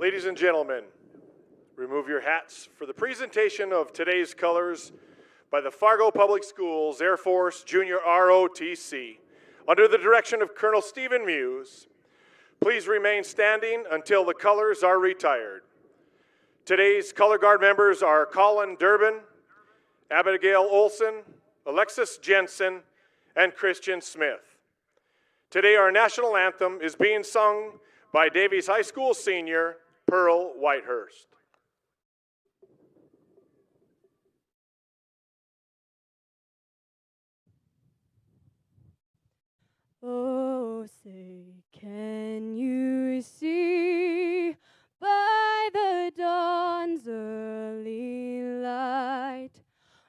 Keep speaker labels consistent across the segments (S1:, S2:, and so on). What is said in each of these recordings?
S1: Ladies and gentlemen, remove your hats for the presentation of today's colors by the Fargo Public Schools Air Force Junior ROTC under the direction of Colonel Stephen Muse. Please remain standing until the colors are retired. Today's color guard members are Colin Durbin, Abigail Olson, Alexis Jensen, and Christian Smith. Today our national anthem is being sung by Davies High School senior Pearl Whitehurst.
S2: Oh, say, can you see by the dawn's early light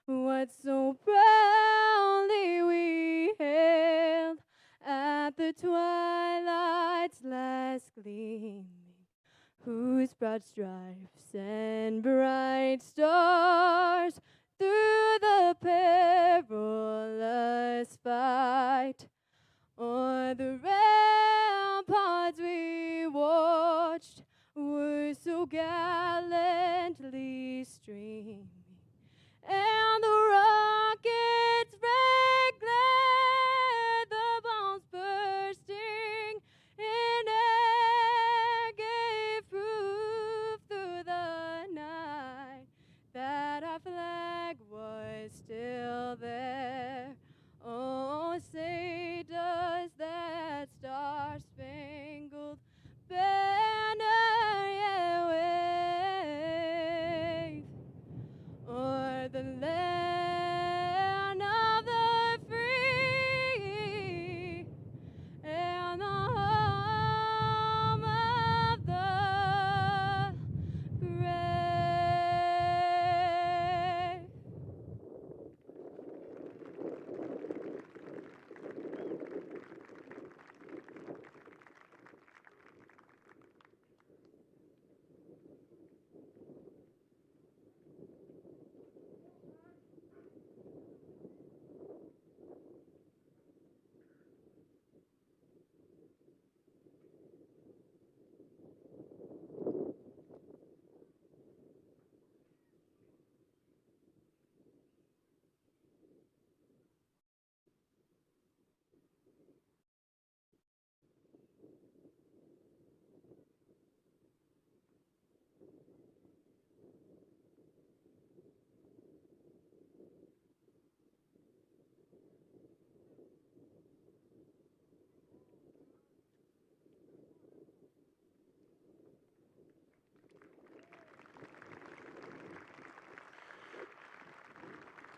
S2: what so proudly we hailed at the twilight's last gleaming, whose broad stripes and bright stars through the perilous fight o'er the ramparts we watched were so gallantly streaming, and the rockets' red glare, the bombs bursting in air, gave proof through the night that our flag was still there. Oh, say does that star-spangled banner yet wave o'er the land of the free and the home of the brave?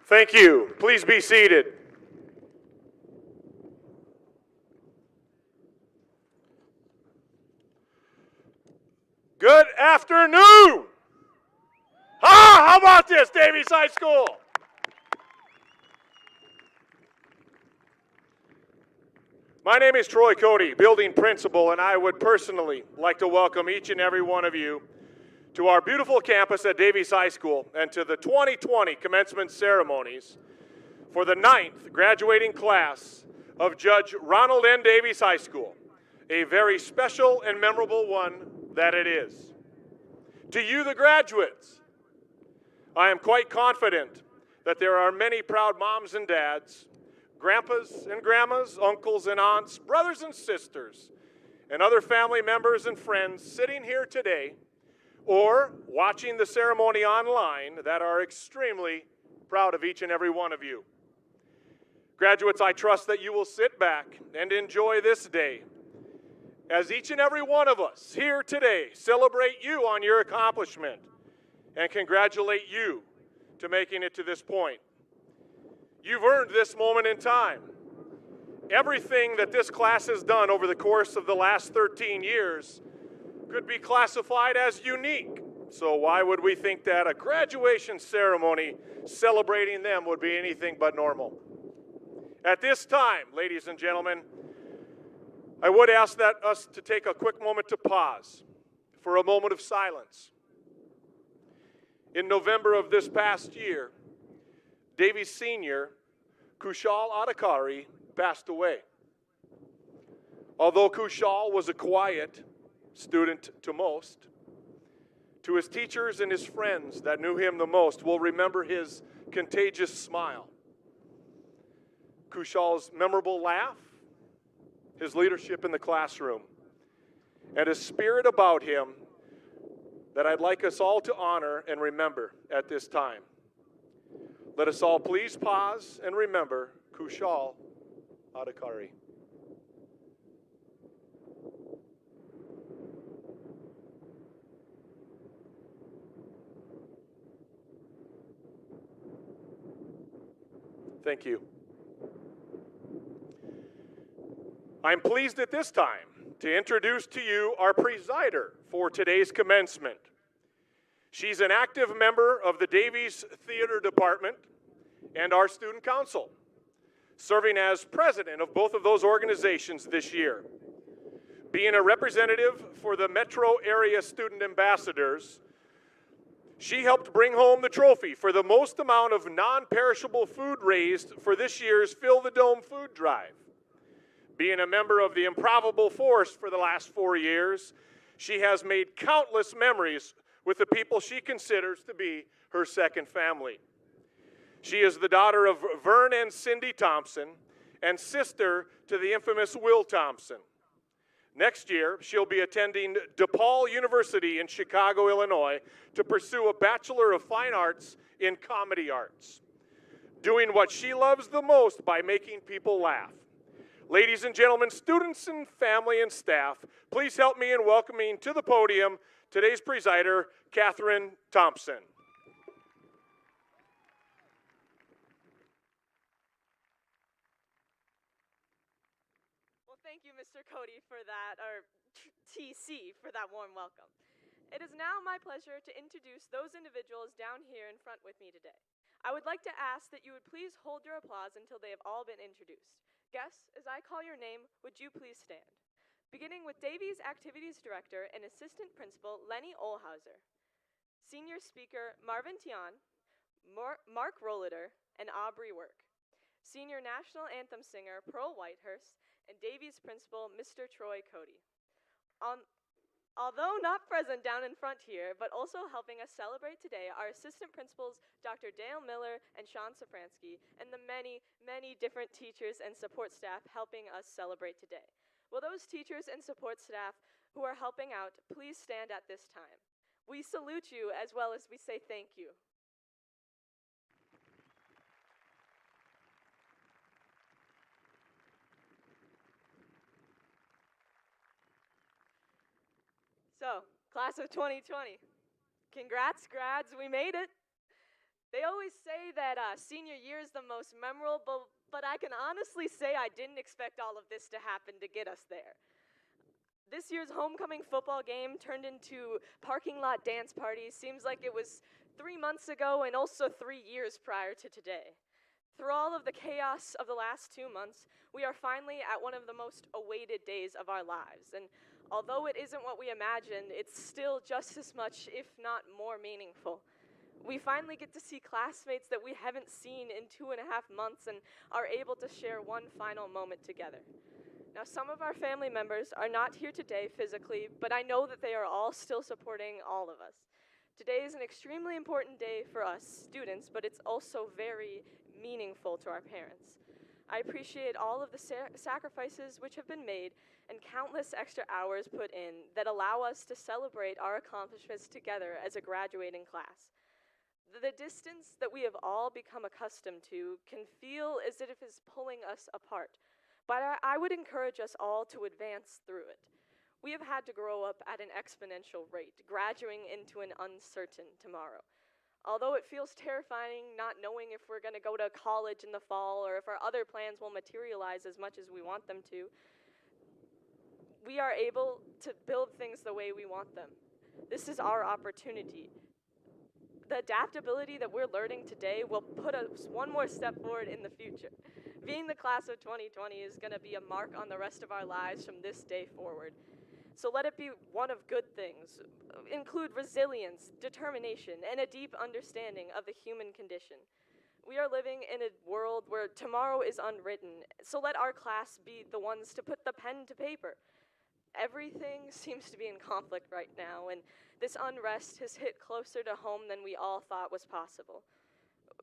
S1: Thank you. Please be seated. Good afternoon. How about this, Davies High School? My name is Troy Cody, building principal, and I would personally like to welcome each and every one of you to our beautiful campus at Davies High School and to the 2020 commencement ceremonies for the 9th graduating class of Judge Ronald N. Davies High School, a very special and memorable one that it is. To you, the graduates, I am quite confident that there are many proud moms and dads, grandpas and grandmas, uncles and aunts, brothers and sisters, and other family members and friends sitting here today or watching the ceremony online that are extremely proud of each and every one of you. Graduates, I trust that you will sit back and enjoy this day as each and every one of us here today celebrate you on your accomplishment and congratulate you to making it to this point. You've earned this moment in time. Everything that this class has done over the course of the last 13 years could be classified as unique. So why would we think that a graduation ceremony celebrating them would be anything but normal? At this time, ladies and gentlemen, I would ask that us to take a quick moment to pause for a moment of silence. In November of this past year, Davies Sr., Kushal Adhikari, passed away. Although Kushal was a quiet student to most, To his teachers and his friends that knew him the most will remember his contagious smile, Kushal's memorable laugh, his leadership in the classroom, and a spirit about him that I'd like us all to honor and remember at this time. Let us all please pause and remember Kushal Adhikari. Thank you. I'm pleased at this time to introduce to you our presider for today's commencement. She's an active member of the Davies Theater Department and our student council, serving as president of both of those organizations this year. Being a representative for the metro area student ambassadors, she helped bring home the trophy for the most amount of non-perishable food raised for this year's Fill the Dome food drive. Being a member of the Improbable Force for the last 4 years, she has made countless memories with the people she considers to be her second family. She is the daughter of Vern and Cindy Thompson and sister to the infamous Will Thompson. Next year, she'll be attending DePaul University in Chicago, Illinois, to pursue a Bachelor of Fine Arts in Comedy Arts, doing what she loves the most by making people laugh. Ladies and gentlemen, students and family and staff, please help me in welcoming to the podium today's presider, Catherine Thompson.
S3: Thank you, Mr. Cody, for that, or TC, for that warm welcome. It is now my pleasure to introduce those individuals down here in front with me today. I would like to ask that you would please hold your applause until they have all been introduced. Guests, as I call your name, would you please stand? Beginning with Davies Activities Director and Assistant Principal Lenny Olhauser, Senior Speaker Marvin Tian, Mark Rolliter, and Aubrey Work, Senior National Anthem Singer Pearl Whitehurst, and Davies Principal Mr. Troy Cody. Although not present down in front here, but also helping us celebrate today, are Assistant Principals Dr. Dale Miller and Sean Safransky, and the many, many different teachers and support staff helping us celebrate today. Will those teachers and support staff who are helping out please stand at this time? We salute you as well as we say thank you. So, class of 2020, congrats grads, we made it. They always say that senior year is the most memorable, but I can honestly say I didn't expect all of this to happen to get us there. This year's homecoming football game turned into parking lot dance parties. Seems like it was 3 months ago and also 3 years prior to today. Through all of the chaos of the last 2 months, we are finally at one of the most awaited days of our lives. And although it isn't what we imagined, it's still just as much, if not more, meaningful. We finally get to see classmates that we haven't seen in 2.5 months and are able to share one final moment together. Now, some of our family members are not here today physically, but I know that they are all still supporting all of us. Today is an extremely important day for us students, but it's also very meaningful to our parents. I appreciate all of the sacrifices which have been made and countless extra hours put in that allow us to celebrate our accomplishments together as a graduating class. The distance that we have all become accustomed to can feel as if it is pulling us apart, but I would encourage us all to advance through it. We have had to grow up at an exponential rate, graduating into an uncertain tomorrow. Although it feels terrifying not knowing if we're going to go to college in the fall or if our other plans will materialize as much as we want them to, we are able to build things the way we want them. This is our opportunity. The adaptability that we're learning today will put us one more step forward in the future. Being the class of 2020 is going to be a mark on the rest of our lives from this day forward. So let it be one of good things. Include resilience, determination, and a deep understanding of the human condition. We are living in a world where tomorrow is unwritten, so let our class be the ones to put the pen to paper. Everything seems to be in conflict right now, and This unrest has hit closer to home than we all thought was possible.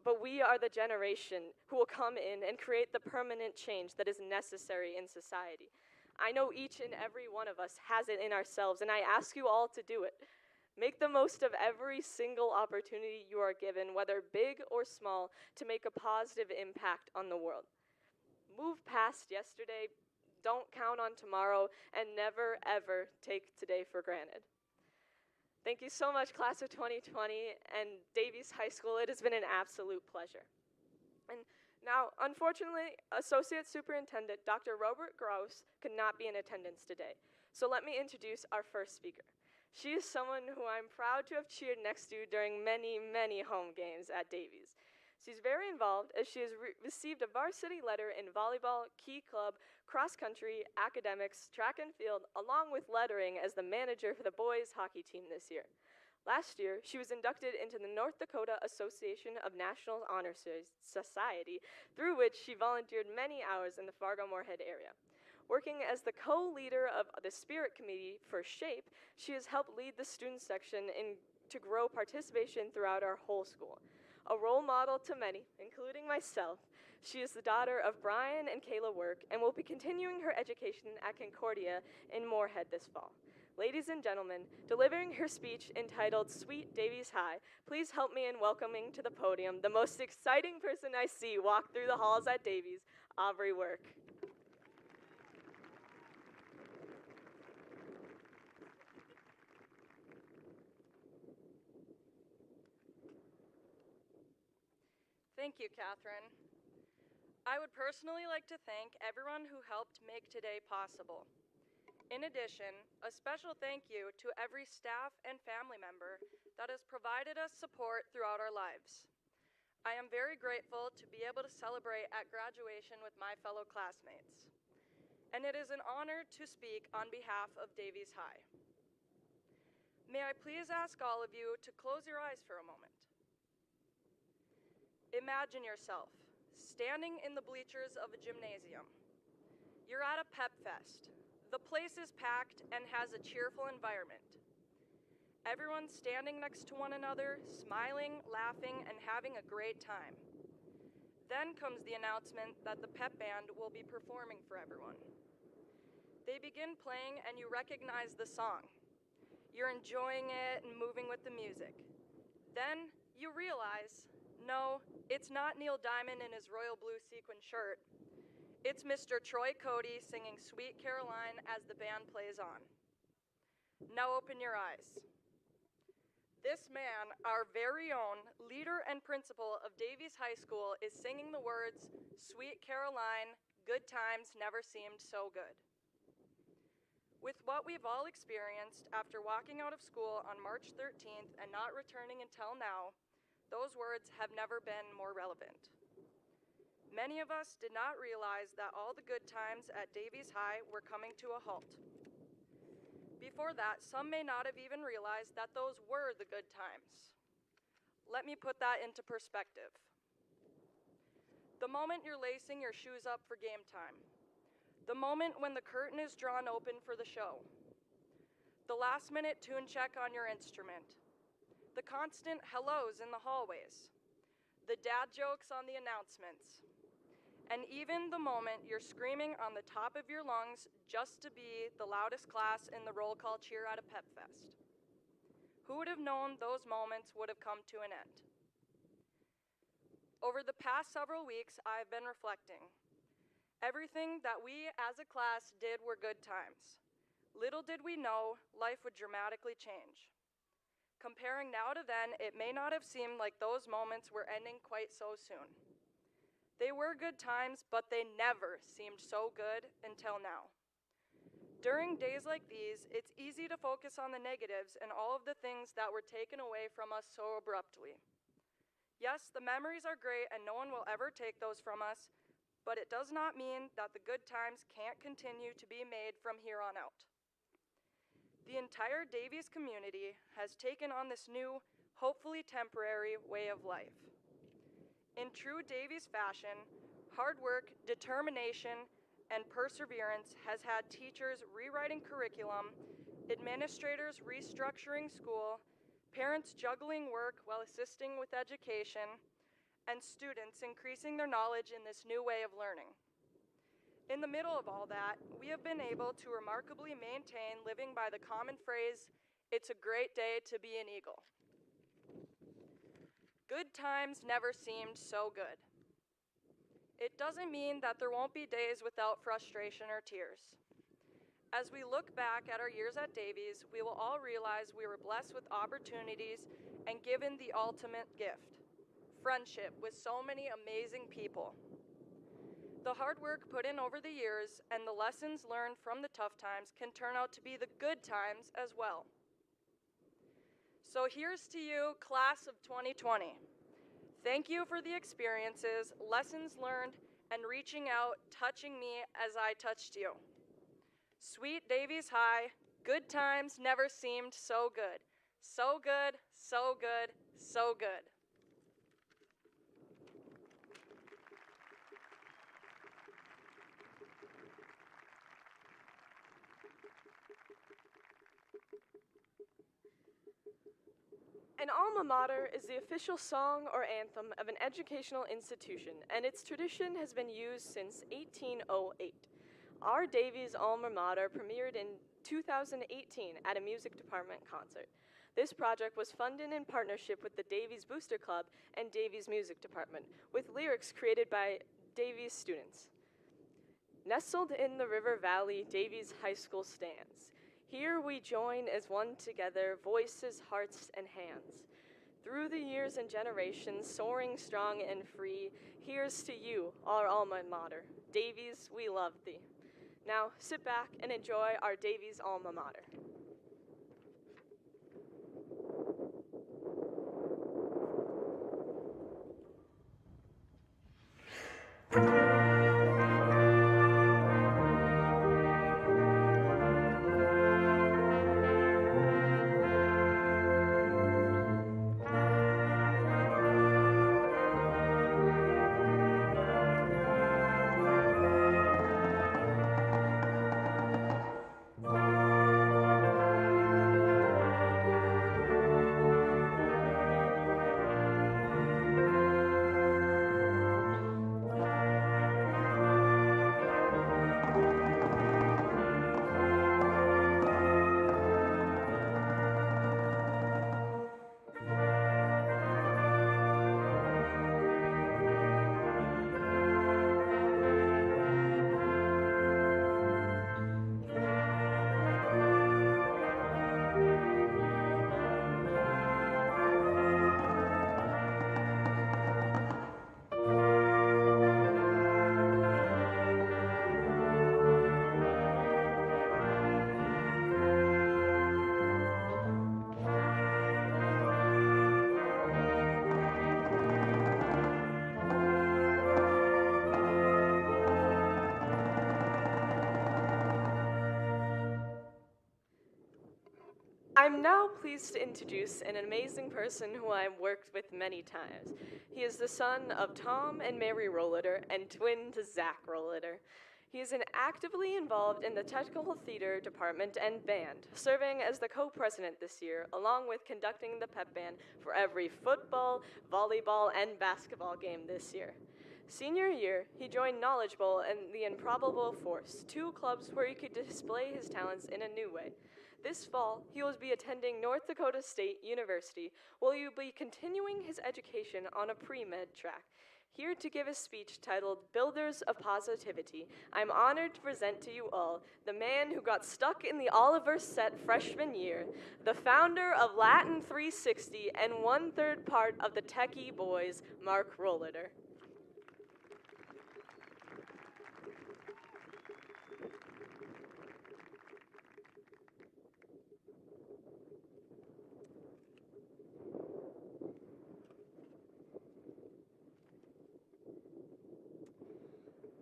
S3: But we are the generation who will come in and create the permanent change that is necessary in society. I know each and every one of us has it in ourselves, and I ask you all to do it. Make the most of every single opportunity you are given, whether big or small, to make a positive impact on the world. Move past yesterday, don't count on tomorrow, and never, ever take today for granted. Thank you so much, class of 2020 and Davies High School. It has been an absolute pleasure. And now, unfortunately, Associate Superintendent Dr. Robert Gross could not be in attendance today. So let me introduce our first speaker. She is someone who I'm proud to have cheered next to during many, many home games at Davies. She's very involved as she has received a varsity letter in volleyball, key club, cross country, academics, track and field, along with lettering as the manager for the boys hockey team this year. Last year, she was inducted into the North Dakota Association of National Honor Society, through which she volunteered many hours in the Fargo-Moorhead area. Working as the co-leader of the Spirit Committee for SHAPE, she has helped lead the student section to grow participation throughout our whole school. A role model to many, including myself, she is the daughter of Brian and Kayla Work and will be continuing her education at Concordia in Moorhead this fall. Ladies and gentlemen, delivering her speech entitled Sweet Davies High, please help me in welcoming to the podium the most exciting person I see walk through the halls at Davies, Aubrey Work.
S4: Thank you, Catherine. I would personally like to thank everyone who helped make today possible. In addition, a special thank you to every staff and family member that has provided us support throughout our lives. I am very grateful to be able to celebrate at graduation with my fellow classmates. And it is an honor to speak on behalf of Davies High. May I please ask all of you to close your eyes for a moment. Imagine yourself standing in the bleachers of a gymnasium. You're at a pep fest. The place is packed and has a cheerful environment. Everyone's standing next to one another, smiling, laughing, and having a great time. Then comes the announcement that the pep band will be performing for everyone. They begin playing and you recognize the song. You're enjoying it and moving with the music. Then you realize, no, it's not Neil Diamond in his royal blue sequin shirt. It's Mr. Troy Cody singing Sweet Caroline as the band plays on. Now open your eyes. This man, our very own leader and principal of Davies High School, is singing the words, Sweet Caroline, good times never seemed so good. With what we've all experienced after walking out of school on March 13th and not returning until now, those words have never been more relevant. Many of us did not realize that all the good times at Davies High were coming to a halt. Before that, some may not have even realized that those were the good times. Let me put that into perspective. The moment you're lacing your shoes up for game time. The moment when the curtain is drawn open for the show. The last-minute tune check on your instrument. The constant hellos in the hallways, the dad jokes on the announcements, and even the moment you're screaming on the top of your lungs just to be the loudest class in the roll call cheer at a pep fest. Who would have known those moments would have come to an end? Over the past several weeks, I've been reflecting. Everything that we as a class did were good times. Little did we know life would dramatically change. Comparing now to then, it may not have seemed like those moments were ending quite so soon. They were good times, but they never seemed so good until now. During days like these, it's easy to focus on the negatives and all of the things that were taken away from us so abruptly. Yes, the memories are great and no one will ever take those from us, but it does not mean that the good times can't continue to be made from here on out. The entire Davies community has taken on this new, hopefully temporary way of life. In true Davies fashion, hard work, determination, and perseverance has had teachers rewriting curriculum, administrators restructuring school, parents juggling work while assisting with education, and students increasing their knowledge in this new way of learning. In the middle of all that, we have been able to remarkably maintain living by the common phrase, "It's a great day to be an Eagle." Good times never seemed so good. It doesn't mean that there won't be days without frustration or tears. As we look back at our years at Davies, we will all realize we were blessed with opportunities and given the ultimate gift, friendship with so many amazing people. The hard work put in over the years and the lessons learned from the tough times can turn out to be the good times as well. So here's to you, class of 2020. Thank you for the experiences, lessons learned, and reaching out, touching me as I touched you. Sweet Davies High, good times never seemed so good. So good, so good, so good.
S5: An alma mater is the official song or anthem of an educational institution, and its tradition has been used since 1808. Our Davies alma mater premiered in 2018 at a music department concert. This project was funded in partnership with the Davies Booster Club and Davies Music Department, with lyrics created by Davies students. Nestled in the river valley, Davies High School stands. Here we join as one together, voices, hearts, and hands. Through the years and generations, soaring strong and free, here's to you, our alma mater. Davies, we love thee. Now, sit back and enjoy our Davies alma mater. I'm now pleased to introduce an amazing person who I've worked with many times. He is the son of Tom and Mary Rolliter and twin to Zach Rolliter. He is actively involved in the technical theater department and band, serving as the co-president this year, along with conducting the pep band for every football, volleyball, and basketball game this year. Senior year, he joined Knowledge Bowl and the Improbable Force, two clubs where he could display his talents in a new way. This fall, he will be attending North Dakota State University, where he will be continuing his education on a pre-med track. Here to give a speech titled Builders of Positivity, I'm honored to present to you all the man who got stuck in the Oliver set freshman year, the founder of Latin 360 and 1/3 part of the Techie Boys, Mark Rolliter.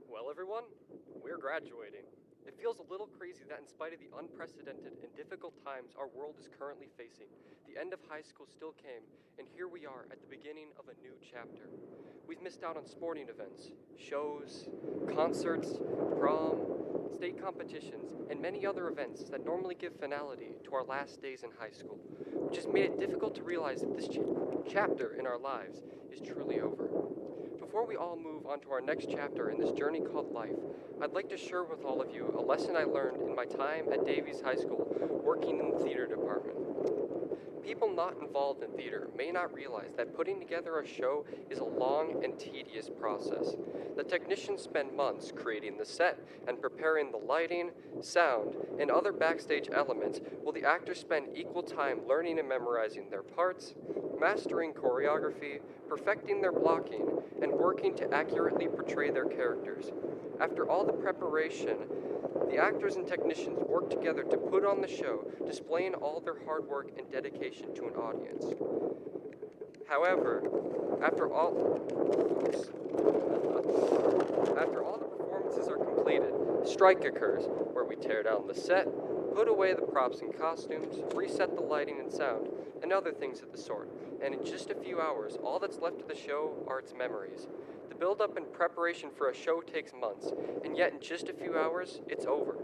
S6: Well, everyone, we're graduating. It feels a little crazy that in spite of the unprecedented and difficult times our world is currently facing, the end of high school still came, and here we are at the beginning of a new chapter. We've missed out on sporting events, shows, concerts, prom, state competitions, and many other events that normally give finality to our last days in high school, which has made it difficult to realize that this chapter in our lives is truly over. Before we all move on to our next chapter in this journey called life, I'd like to share with all of you a lesson I learned in my time at Davies High School working in the theater department. People not involved in theater may not realize that putting together a show is a long and tedious process. The technicians spend months creating the set and preparing the lighting, sound, and other backstage elements, while the actors spend equal time learning and memorizing their parts, mastering choreography, perfecting their blocking, and working to accurately portray their characters. After all the preparation, the actors and technicians work together to put on the show, displaying all their hard work and dedication to an audience. However, after all the performances are completed, strike occurs, where we tear down the set, put away the props and costumes, reset the lighting and sound, and other things of the sort. And in just a few hours, all that's left of the show are its memories. The build-up and preparation for a show takes months, and yet in just a few hours, it's over.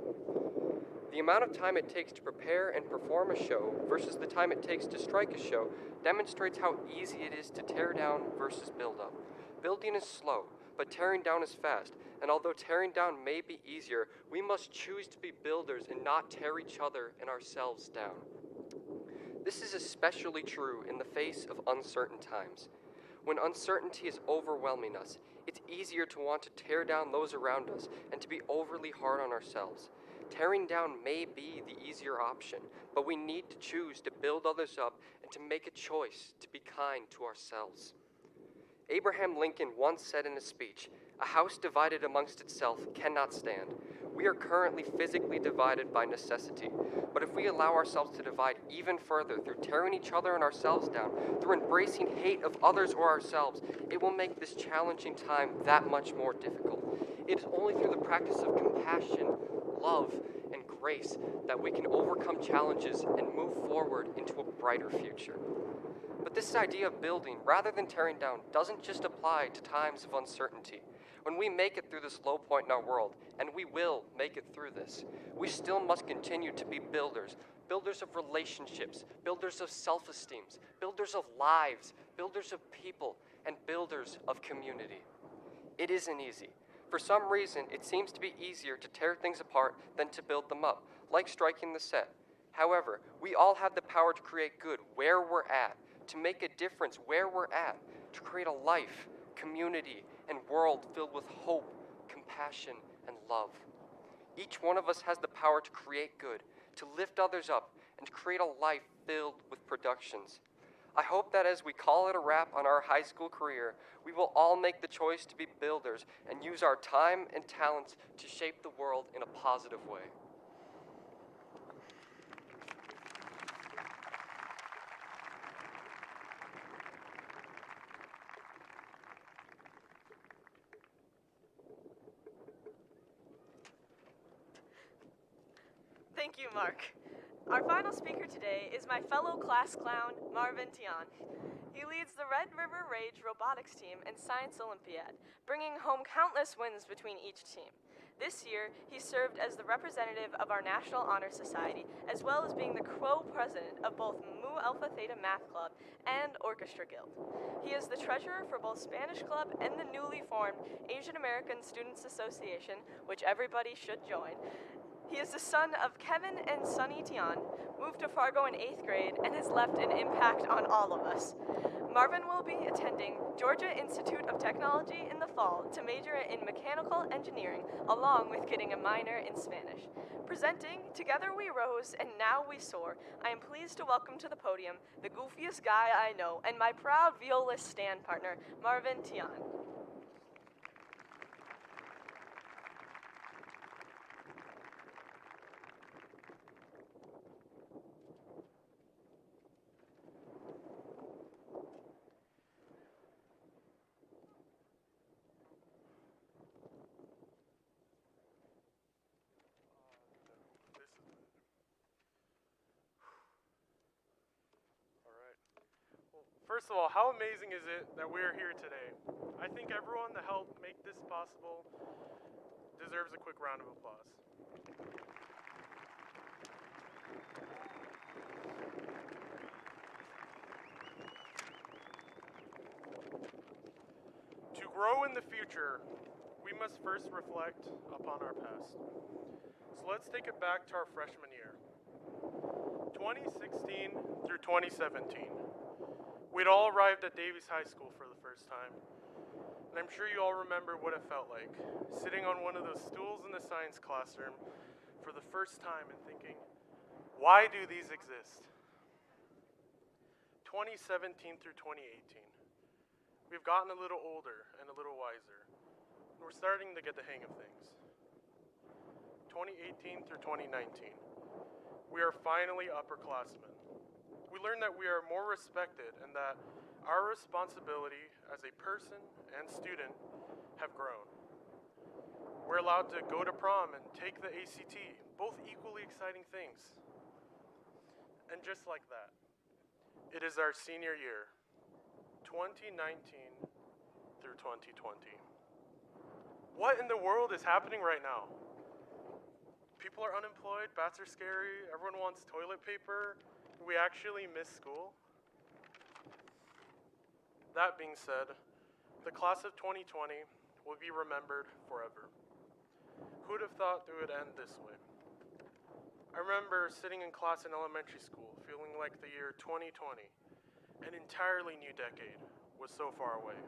S6: The amount of time it takes to prepare and perform a show versus the time it takes to strike a show demonstrates how easy it is to tear down versus build up. Building is slow, but tearing down is fast, and although tearing down may be easier, we must choose to be builders and not tear each other and ourselves down. This is especially true in the face of uncertain times. When uncertainty is overwhelming us, it's easier to want to tear down those around us and to be overly hard on ourselves. Tearing down may be the easier option, but we need to choose to build others up and to make a choice to be kind to ourselves. Abraham Lincoln once said in a speech, "A house divided amongst itself cannot stand." We are currently physically divided by necessity, but if we allow ourselves to divide even further through tearing each other and ourselves down, through embracing hate of others or ourselves, it will make this challenging time that much more difficult. It is only through the practice of compassion, love, and grace that we can overcome challenges and move forward into a brighter future. But this idea of building rather than tearing down doesn't just apply to times of uncertainty. When we make it through this low point in our world, and we will make it through this, we still must continue to be builders. Builders of relationships, builders of self-esteem, builders of lives, builders of people, and builders of community. It isn't easy. For some reason, it seems to be easier to tear things apart than to build them up, like striking the set. However, we all have the power to create good where we're at, to make a difference where we're at, to create a life, community, and world filled with hope, compassion, and love. Each one of us has the power to create good, to lift others up, and to create a life filled with productions. I hope that as we call it a wrap on our high school career, we will all make the choice to be builders and use our time and talents to shape the world in a positive way.
S5: Thank you, Mark. Our final speaker today is my fellow class clown, Marvin Tian. He leads the Red River Rage robotics team and Science Olympiad, bringing home countless wins between each team. This year, he served as the representative of our National Honor Society, as well as being the co-president of both Mu Alpha Theta Math Club and Orchestra Guild. He is the treasurer for both Spanish Club and the newly formed Asian American Students Association, which everybody should join. He is the son of Kevin and Sunny Tian, moved to Fargo in 8th grade, and has left an impact on all of us. Marvin will be attending Georgia Institute of Technology in the fall to major in mechanical engineering, along with getting a minor in Spanish. Presenting Together We Rose and Now We Soar, I am pleased to welcome to the podium the goofiest guy I know and my proud violist stand partner, Marvin Tian.
S7: First of all, how amazing is it that we're here today? I think everyone that helped make this possible deserves a quick round of applause. To grow in the future, we must first reflect upon our past. So let's take it back to our freshman year. 2016 through 2017. We'd all arrived at Davies High School for the first time. And I'm sure you all remember what it felt like, sitting on one of those stools in the science classroom for the first time and thinking, why do these exist? 2017 through 2018. We've gotten a little older and a little wiser. And we're starting to get the hang of things. 2018 through 2019. We are finally upperclassmen. We learned that we are more respected and that our responsibility as a person and student have grown. We're allowed to go to prom and take the ACT, both equally exciting things. And just like that, it is our senior year, 2019 through 2020. What in the world is happening right now? People are unemployed, bats are scary, everyone wants toilet paper. We actually miss school. That being said, the class of 2020 will be remembered forever. Who'd have thought it would end this way? I remember sitting in class in elementary school, feeling like the year 2020, an entirely new decade, was so far away.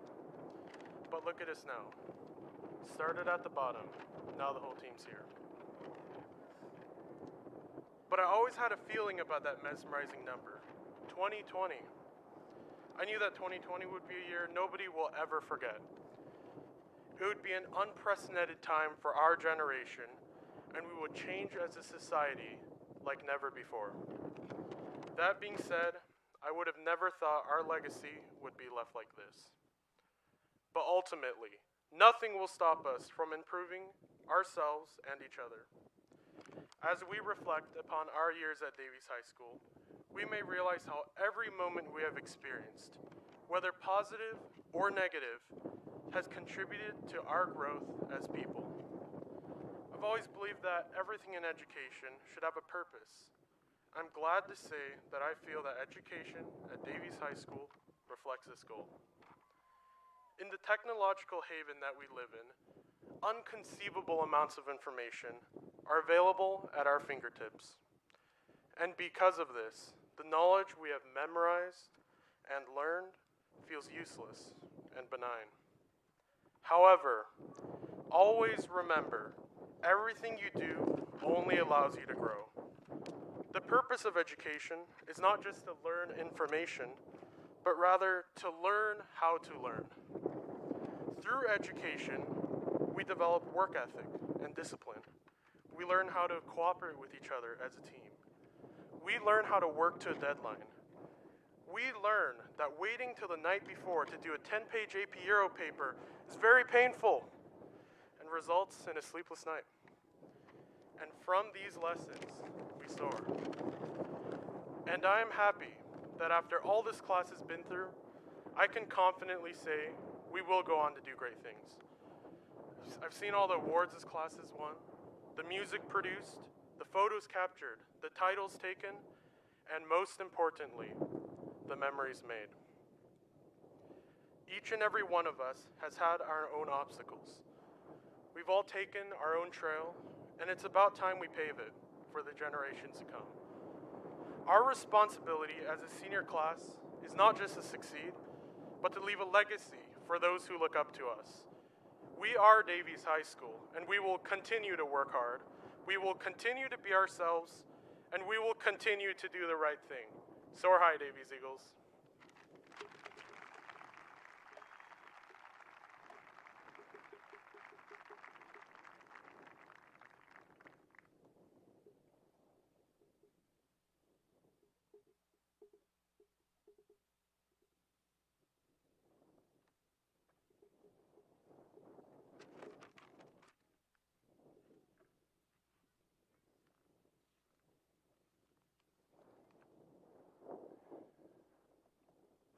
S7: But look at us now. Started at the bottom, now the whole team's here. But I always had a feeling about that mesmerizing number, 2020. I knew that 2020 would be a year nobody will ever forget. It would be an unprecedented time for our generation, and we would change as a society like never before. That being said, I would have never thought our legacy would be left like this. But ultimately, nothing will stop us from improving ourselves and each other. As we reflect upon our years at Davies High School, we may realize how every moment we have experienced, whether positive or negative, has contributed to our growth as people. I've always believed that everything in education should have a purpose. I'm glad to say that I feel that education at Davies High School reflects this goal. In the technological haven that we live in, unconceivable amounts of information are available at our fingertips. And because of this, the knowledge we have memorized and learned feels useless and benign. However, always remember, everything you do only allows you to grow. The purpose of education is not just to learn information, but rather to learn how to learn. Through education, we develop work ethic and discipline. We learn how to cooperate with each other as a team. We learn how to work to a deadline. We learn that waiting till the night before to do a 10-page AP Euro paper is very painful and results in a sleepless night. And from these lessons, we soar. And I am happy that after all this class has been through, I can confidently say we will go on to do great things. I've seen all the awards this class has won, the music produced, the photos captured, the titles taken, and most importantly, the memories made. Each and every one of us has had our own obstacles. We've all taken our own trail, and it's about time we pave it for the generations to come. Our responsibility as a senior class is not just to succeed, but to leave a legacy for those who look up to us. We are Davies High School, and we will continue to work hard. We will continue to be ourselves, and we will continue to do the right thing. Soar high, Davies Eagles.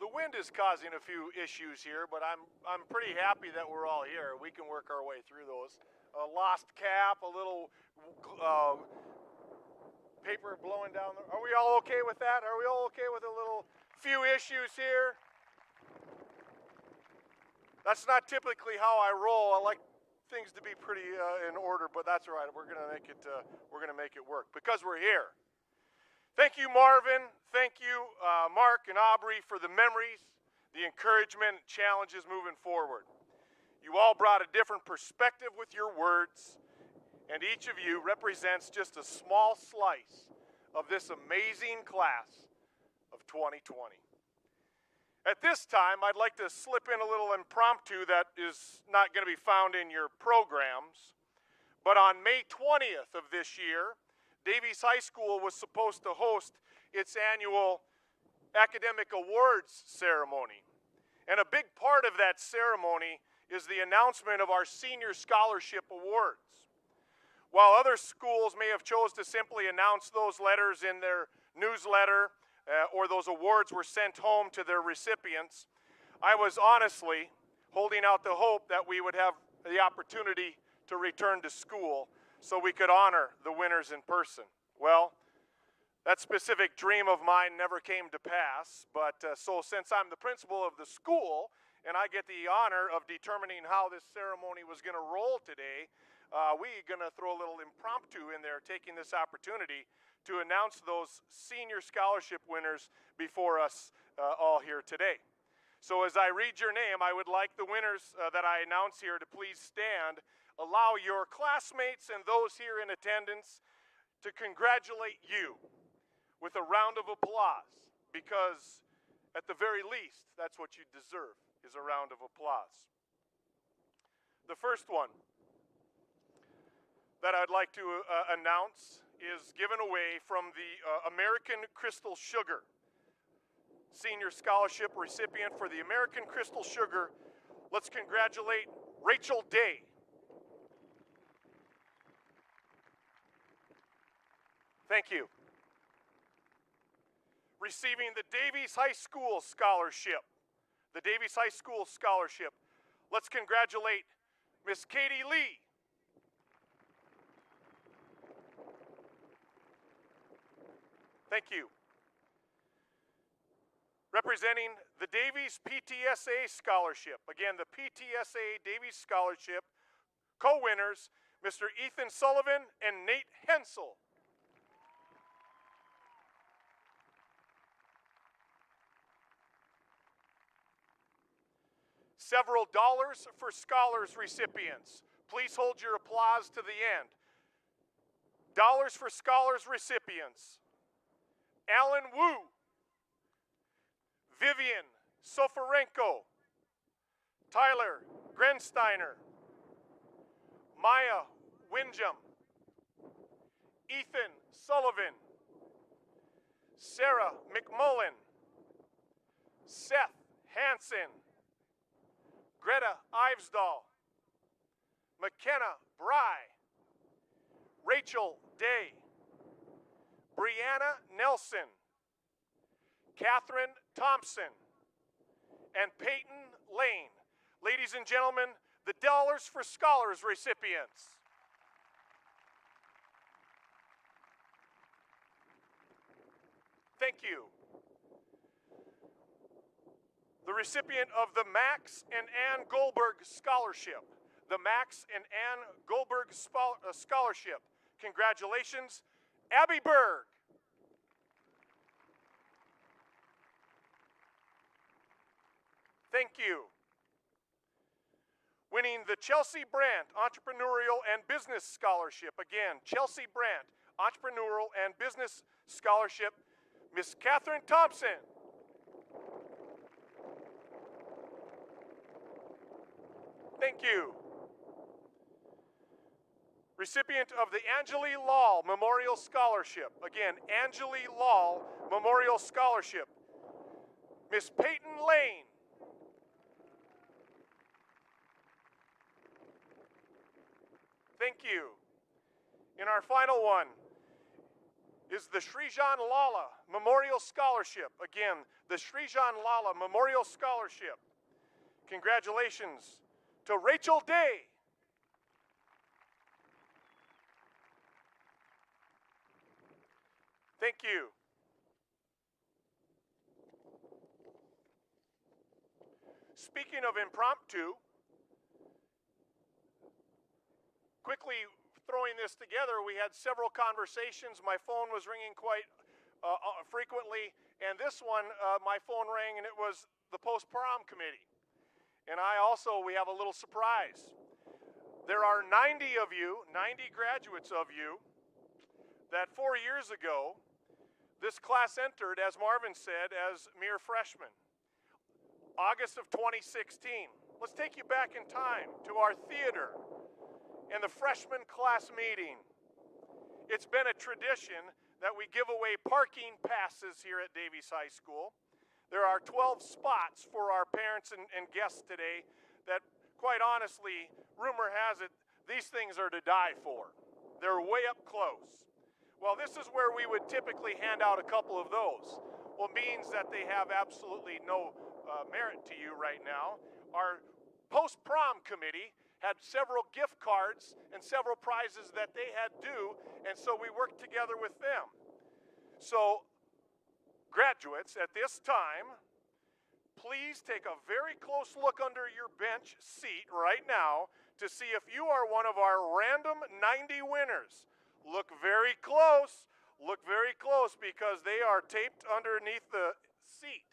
S1: The wind is causing a few issues here, but I'm pretty happy that we're all here. We can work our way through those. lost cap, a little paper blowing down. Are we all okay with that? Are we all okay with a little few issues here? That's not typically how I roll. I like things to be pretty in order, but that's all right. We're gonna make it work because we're here. Thank you, Marvin. Thank you, Mark and Aubrey, for the memories, the encouragement, and challenges moving forward. You all brought a different perspective with your words, and each of you represents just a small slice of this amazing class of 2020. At this time, I'd like to slip in a little impromptu that is not going to be found in your programs, but on May 20th of this year, Davies High School was supposed to host its annual academic awards ceremony. And a big part of that ceremony is the announcement of our senior scholarship awards. While other schools may have chose to simply announce those letters in their newsletter or those awards were sent home to their recipients, I was honestly holding out the hope that we would have the opportunity to return to school so we could honor the winners in person. Well, that specific dream of mine never came to pass, but so since I'm the principal of the school and I get the honor of determining how this ceremony was going to roll today, we're going to throw a little impromptu in there, taking this opportunity to announce those senior scholarship winners before us all here today. So as I read your name, I would like the winners that I announce here to please stand. Allow your classmates and those here in attendance to congratulate you with a round of applause, because at the very least, that's what you deserve, is a round of applause. The first one that I'd like to announce is given away from the American Crystal Sugar Senior Scholarship recipient for the American Crystal Sugar. Let's congratulate Rachel Day. Thank you. Receiving the Davies High School Scholarship. The Davies High School Scholarship. Let's congratulate Miss Katie Lee. Thank you. Representing the Davies PTSA Scholarship. Again, the PTSA Davies Scholarship co-winners, Mr. Ethan Sullivan and Nate Hensel. Several dollars for scholars recipients. Please hold your applause to the end. Dollars for scholars recipients. Alan Wu, Vivian Soforenko, Tyler Grensteiner, Maya Winjam, Ethan Sullivan, Sarah McMullen, Seth Hansen, Greta Ivesdahl, McKenna Bry, Rachel Day, Brianna Nelson, Catherine Thompson, and Peyton Lane. Ladies and gentlemen, the Dollars for Scholars recipients. Thank you. The recipient of the Max and Ann Goldberg Scholarship. The Max and Ann Goldberg Scholarship. Congratulations, Abby Berg. Thank you. Winning the Chelsea Brandt Entrepreneurial and Business Scholarship. Again, Chelsea Brandt Entrepreneurial and Business Scholarship, Miss Catherine Thompson. Thank you. Recipient of the Angeli Law Memorial Scholarship. Again, Angeli Law Memorial Scholarship, Miss Peyton Lane. Thank you. And our final one is the Srijan Lala Memorial Scholarship. Again, the Srijan Lala Memorial Scholarship. Congratulations to Rachel Day. Thank you. Speaking of impromptu, quickly throwing this together, we had several conversations. My phone was ringing quite frequently, and this one, my phone rang, and it was the post-prom committee. And we have a little surprise. There are 90 of you, 90 graduates of you, that 4 years ago, this class entered, as Marvin said, as mere freshmen. August of 2016. Let's take you back in time to our theater and the freshman class meeting. It's been a tradition that we give away parking passes here at Davies High School. There are 12 spots for our parents and guests today that, quite honestly, rumor has it, these things are to die for. They're way up close. Well, this is where we would typically hand out a couple of those. Well, means that they have absolutely no merit to you right now. Our post-prom committee had several gift cards and several prizes that they had due, and so we worked together with them. So, graduates, at this time, please take a very close look under your bench seat right now to see if you are one of our random 90 winners. Look very close, because they are taped underneath the seat.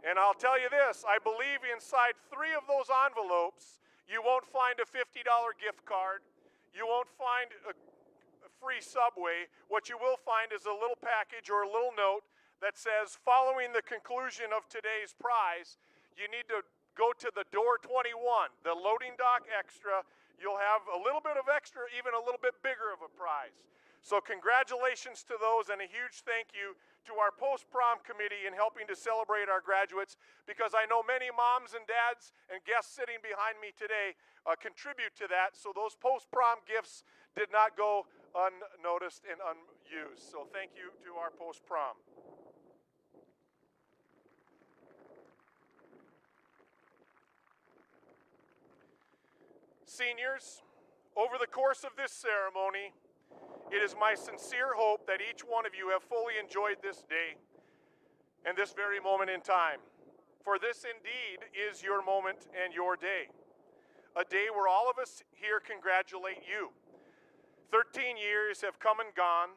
S1: And I'll tell you this, I believe inside 3 of those envelopes, you won't find a $50 gift card. You won't find a free Subway. What you will find is a little package or a little note that says, following the conclusion of today's prize, you need to go to the door 21, the loading dock extra. You'll have a little bit of extra, even a little bit bigger of a prize. So congratulations to those, and a huge thank you to our post-prom committee in helping to celebrate our graduates, because I know many moms and dads and guests sitting behind me today contribute to that, so those post-prom gifts did not go unnoticed and unused. So thank you to our post-prom. Seniors, over the course of this ceremony, it is my sincere hope that each one of you have fully enjoyed this day and this very moment in time. For this indeed is your moment and your day. A day where all of us here congratulate you. 13 years have come and gone,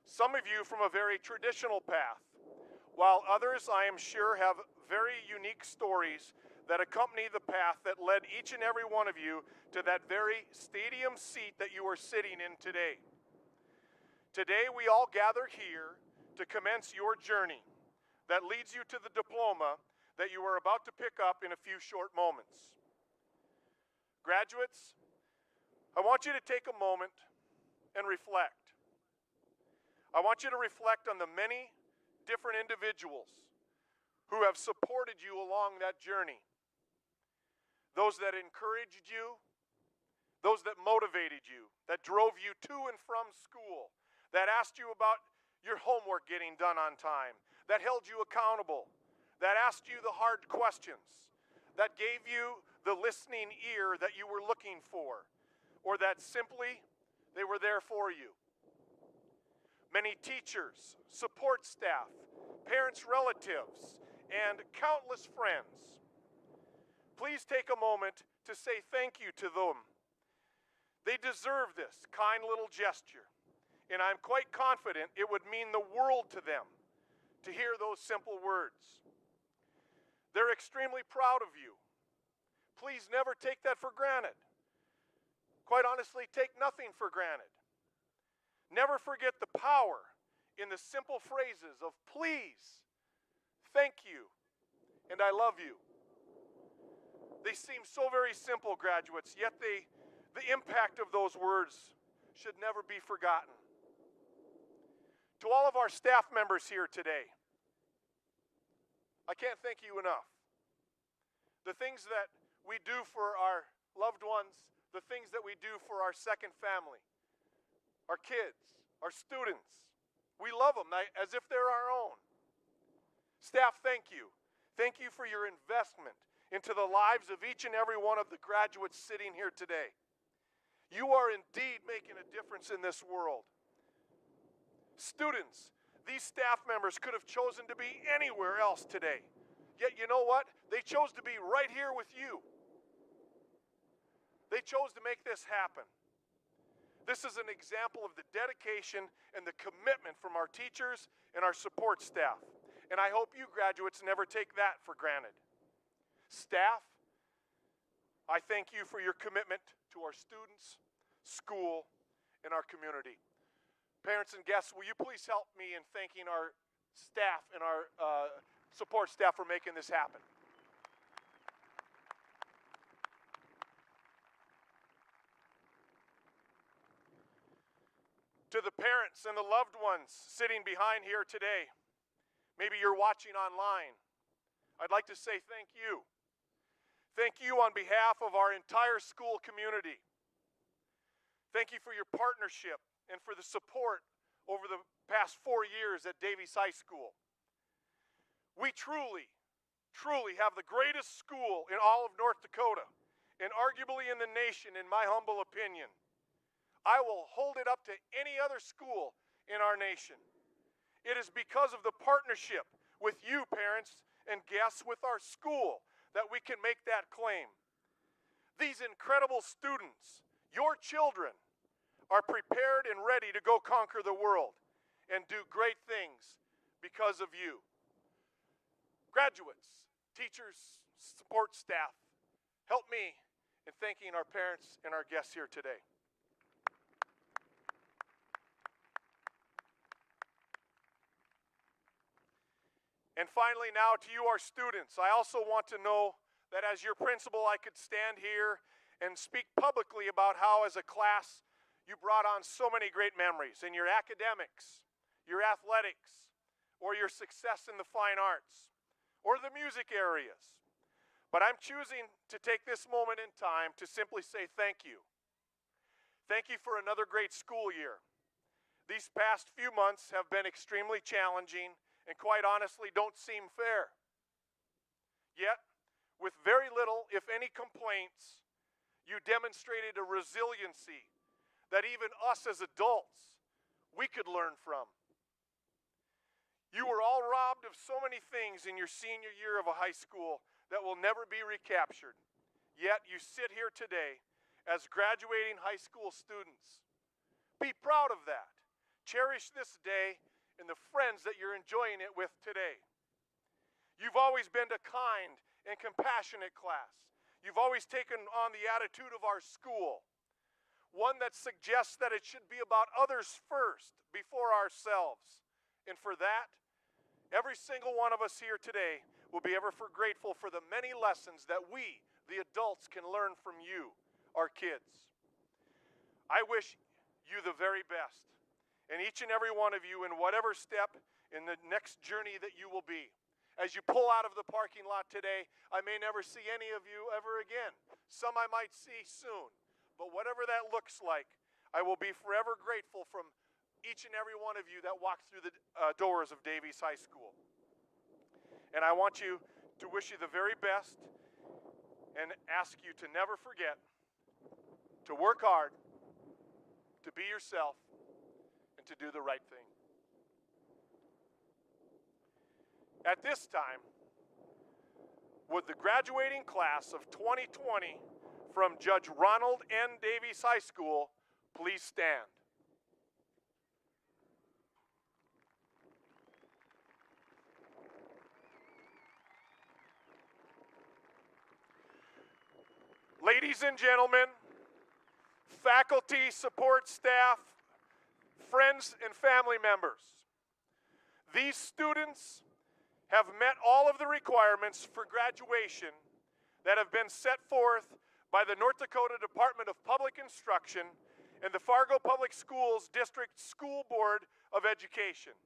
S1: some of you from a very traditional path, while others, I am sure, have very unique stories that accompany the path that led each and every one of you to that very stadium seat that you are sitting in today. Today we all gather here to commence your journey that leads you to the diploma that you are about to pick up in a few short moments. Graduates, I want you to take a moment and reflect. I want you to reflect on the many different individuals who have supported you along that journey. Those that encouraged you, those that motivated you, that drove you to and from school, that asked you about your homework getting done on time, that held you accountable, that asked you the hard questions, that gave you the listening ear that you were looking for, or that simply they were there for you. Many teachers, support staff, parents, relatives, and countless friends. Please take a moment to say thank you to them. They deserve this kind little gesture. And I'm quite confident it would mean the world to them to hear those simple words. They're extremely proud of you. Please never take that for granted. Quite honestly, take nothing for granted. Never forget the power in the simple phrases of please, thank you, and I love you. They seem so very simple, graduates, yet the impact of those words should never be forgotten. To all of our staff members here today, I can't thank you enough. The things that we do for our loved ones, the things that we do for our second family, our kids, our students, we love them as if they're our own. Staff, thank you. Thank you for your investment into the lives of each and every one of the graduates sitting here today. You are indeed making a difference in this world. Students, these staff members could have chosen to be anywhere else today. Yet you know what? They chose to be right here with you. They chose to make this happen. This is an example of the dedication and the commitment from our teachers and our support staff. And I hope you graduates never take that for granted. Staff, I thank you for your commitment to our students, school, and our community. Parents and guests, will you please help me in thanking our staff and our support staff for making this happen? To the parents and the loved ones sitting behind here today, maybe you're watching online, I'd like to say thank you. Thank you on behalf of our entire school community. Thank you for your partnership and for the support over the past 4 years at Davies High School. We truly have the greatest school in all of North Dakota, and arguably in the nation, in my humble opinion. I will hold it up to any other school in our nation. It is because of the partnership with you, parents and guests, with our school, that we can make that claim. These incredible students, your children, are prepared and ready to go conquer the world and do great things because of you. Graduates, teachers, support staff, help me in thanking our parents and our guests here today. And finally, now to you, our students, I also want to know that as your principal, I could stand here and speak publicly about how, as a class, you brought on so many great memories in your academics, your athletics, or your success in the fine arts, or the music areas. But I'm choosing to take this moment in time to simply say thank you. Thank you for another great school year. These past few months have been extremely challenging and quite honestly don't seem fair. Yet, with very little, if any, complaints, you demonstrated a resiliency that even us as adults, we could learn from. You were all robbed of so many things in your senior year of a high school that will never be recaptured. Yet you sit here today as graduating high school students. Be proud of that. Cherish this day and the friends that you're enjoying it with today. You've always been a kind and compassionate class. You've always taken on the attitude of our school, one that suggests that it should be about others first before ourselves. And for that, every single one of us here today will be ever grateful for the many lessons that we, the adults, can learn from you, our kids. I wish you the very best, and each and every one of you in whatever step in the next journey that you will be. As you pull out of the parking lot today, I may never see any of you ever again. Some I might see soon, but whatever that looks like, I will be forever grateful from each and every one of you that walked through the doors of Davies High School. And I want you to wish you the very best and ask you to never forget to work hard, to be yourself, and to do the right thing. At this time, would the graduating class of 2020 from Judge Ronald N. Davies High School please stand? Ladies and gentlemen, faculty, support staff, friends, and family members, these students have met all of the requirements for graduation that have been set forth by the North Dakota Department of Public Instruction and the Fargo Public Schools District School Board of Education.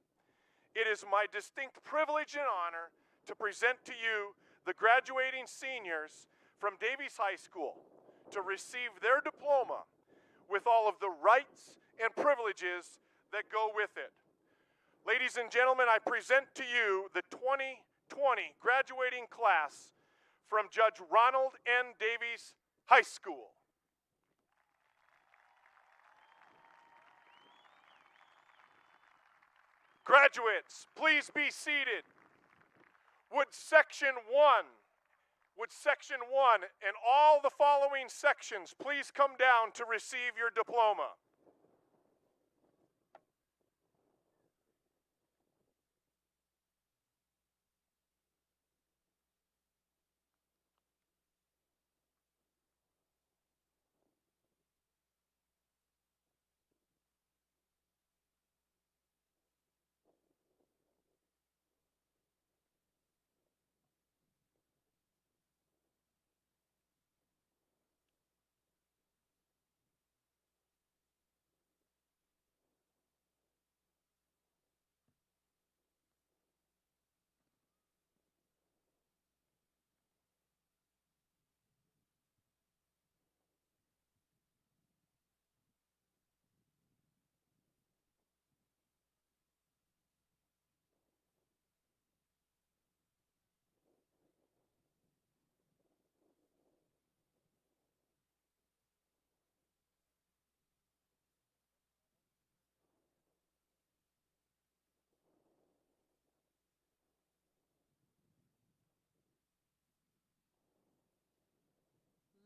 S1: It is my distinct privilege and honor to present to you the graduating seniors from Davies High School to receive their diploma with all of the rights and privileges that go with it. Ladies and gentlemen, I present to you the 2020 graduating class from Judge Ronald N. Davies High School. Graduates, please be seated. Would section one and all the following sections please come down to receive your diploma?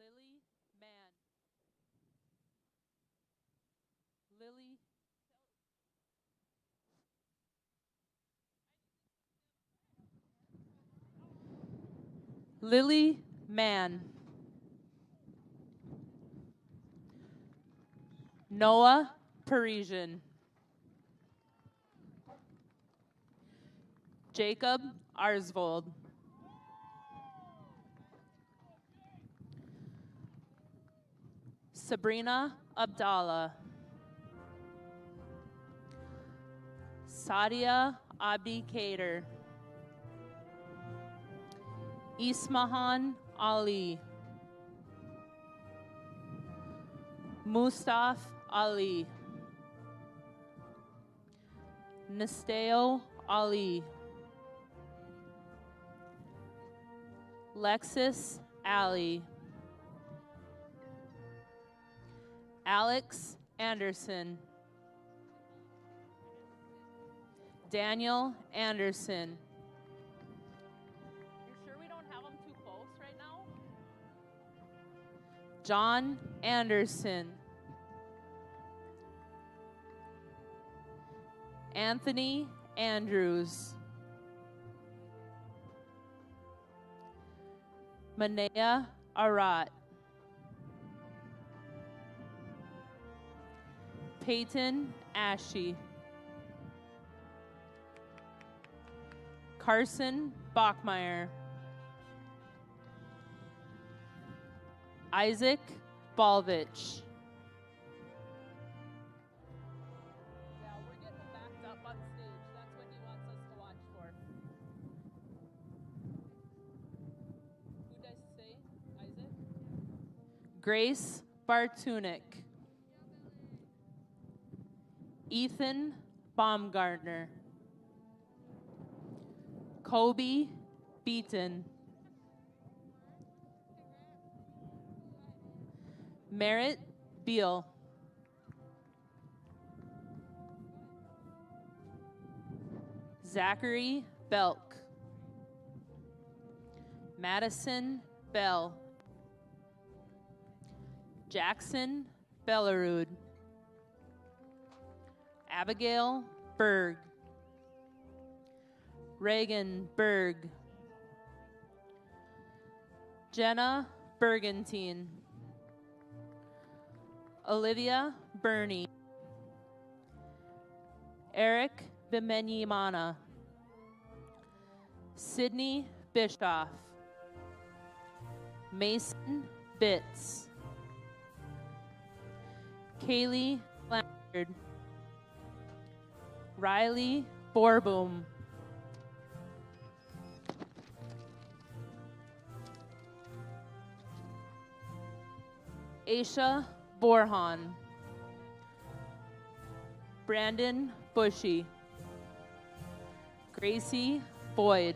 S2: Lily Mann. Lily Lily Mann. Noah Parisian. Jacob Arsvold. Sabrina Abdallah. Sadia Abdi Kader. Ismahan Ali. Mustaf Ali. Nasteo Ali. Lexus Ali. Alex Anderson. Daniel Anderson. You sure we don't have them too close right now? John Anderson. Anthony Andrews. Manea Arat. Peyton Ashe. Carson Bachmeyer. Isaac Balvich. Yeah, we're getting him backed up on stage. That's what he wants us to watch for. Who does he say? Isaac? Grace Bartunik. Ethan Baumgartner. Kobe Beaton. Merritt Beal. Zachary Belk. Madison Bell. Jackson Bellerud. Abigail Berg. Reagan Berg. Jenna Bergantine. Olivia Burney. Eric Bimenyimana. Sydney Bischoff. Mason Bitts. Kaylee Lampard. Riley Borboom. Aisha Borhan. Brandon Bushy. Gracie Boyd.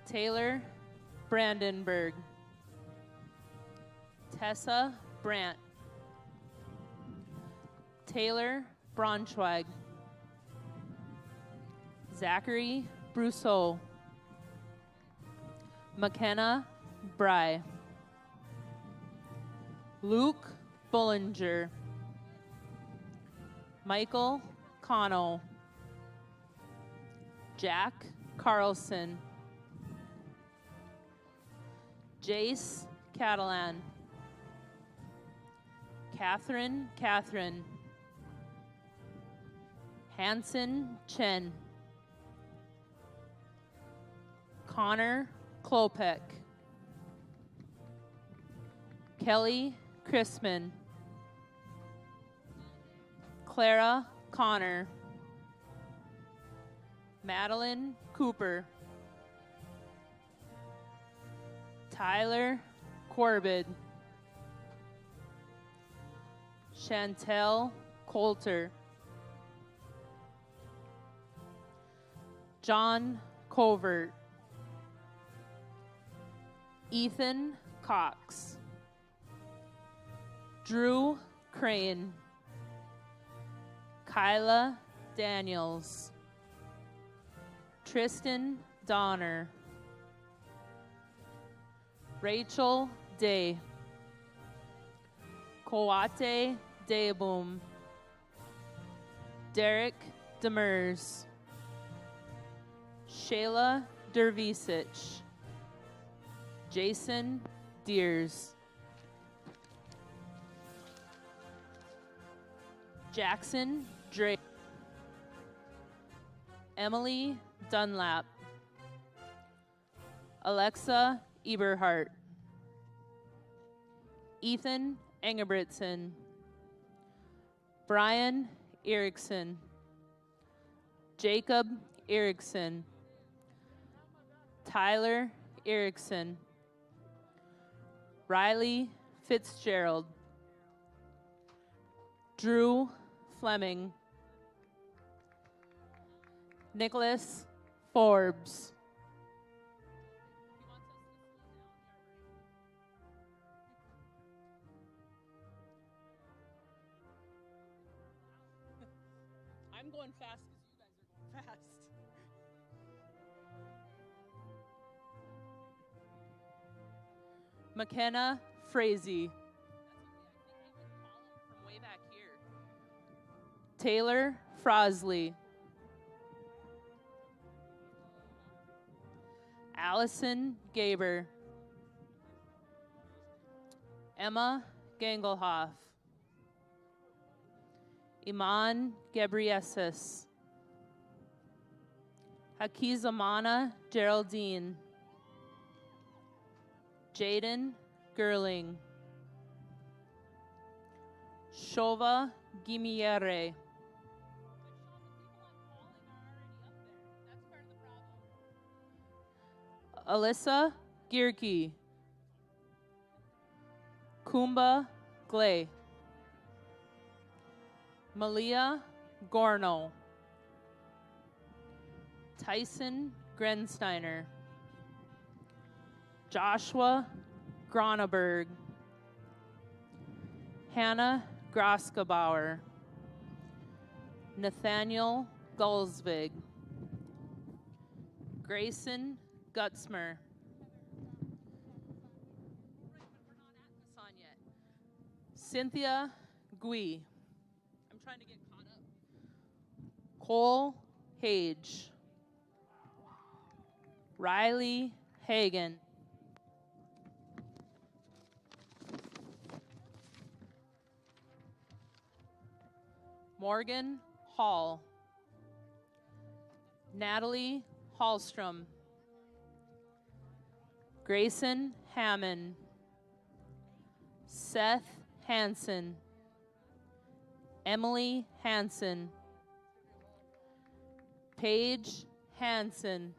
S2: Taylor Brandenburg. Tessa Brandt. Taylor Braunschweig. Zachary Brousseau, McKenna Bry, Luke Bullinger, Michael Cano, Jack Carlson, Jace Catalan, Catherine, Hanson Chen, Connor Klopek, Kelly Chrisman, Clara Connor, Madeline Cooper, Tyler Corbett, Chantel Coulter, John Covert, Ethan Cox, Drew Crane, Kyla Daniels, Tristan Donner, Rachel Day, Coate Dayboom, Derek Demers, Shayla Dervisich, Jason Deers, Jackson Drake, Emily Dunlap, Alexa Eberhart, Ethan Engebretson, Brian Erickson, Jacob Erickson, Tyler Erickson, Riley Fitzgerald, Drew Fleming, Nicholas Forbes, I'm going fast because you guys are going fast. McKenna Frazee. From way back here. Taylor Frosley. Allison Gaber. Emma Gangelhoff. Iman Gebrieses, Hakizamana Geraldine, Jaden Gerling, Shova Gimiere, Alyssa Gierke, Kumba Glay, Malia Gorno, Tyson Grensteiner, Joshua Groneberg, Hannah Groskebauer, Nathaniel Gulsvig, Grayson Gutzmer, Cynthia Gui. I'm trying to get caught up. Cole Hage, Riley Hagan, Morgan Hall, Natalie Hallstrom, Grayson Hammond, Seth Hansen, Emily Hansen, Paige Hansen.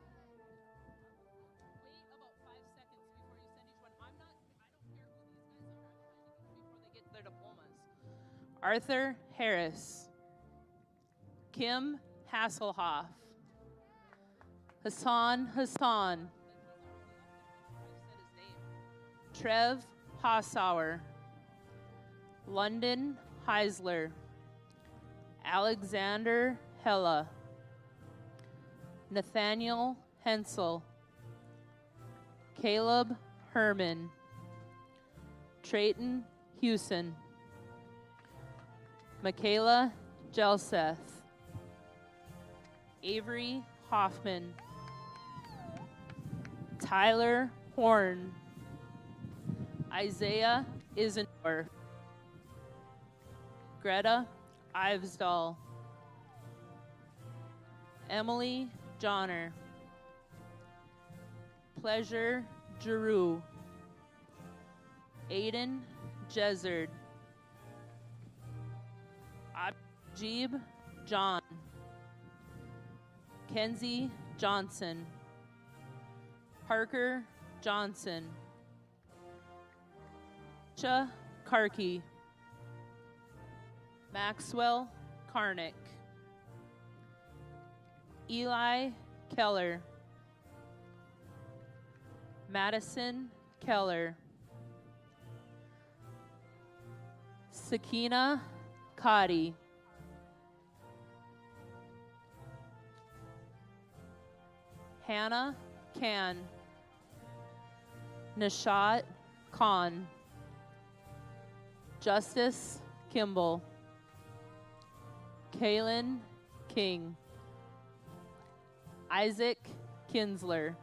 S2: Wait about 5 seconds before you send each one. I don't care who these guys are. I'm trying to get before they get their diplomas. Arthur Harris, Kim Hasselhoff, Hassan, Trev Hossauer, London Heisler, Alexander Hella, Nathaniel Hensel, Caleb Herman, Trayton Hewson, Michaela Jelseth, Avery Hoffman, Tyler Horn, Isaiah Isendorf, Greta Ivesdahl, Emily Johnner, Pleasure Giroux, Aiden Jezard, Abjib John, Kenzie Johnson, Parker Johnson, Cha Karki, Maxwell Karnick, Eli Keller, Madison Keller, Sakina Kadi, Hannah Can, Nishat Khan, Justice Kimball, Kaylin King, Isaac Kinsler,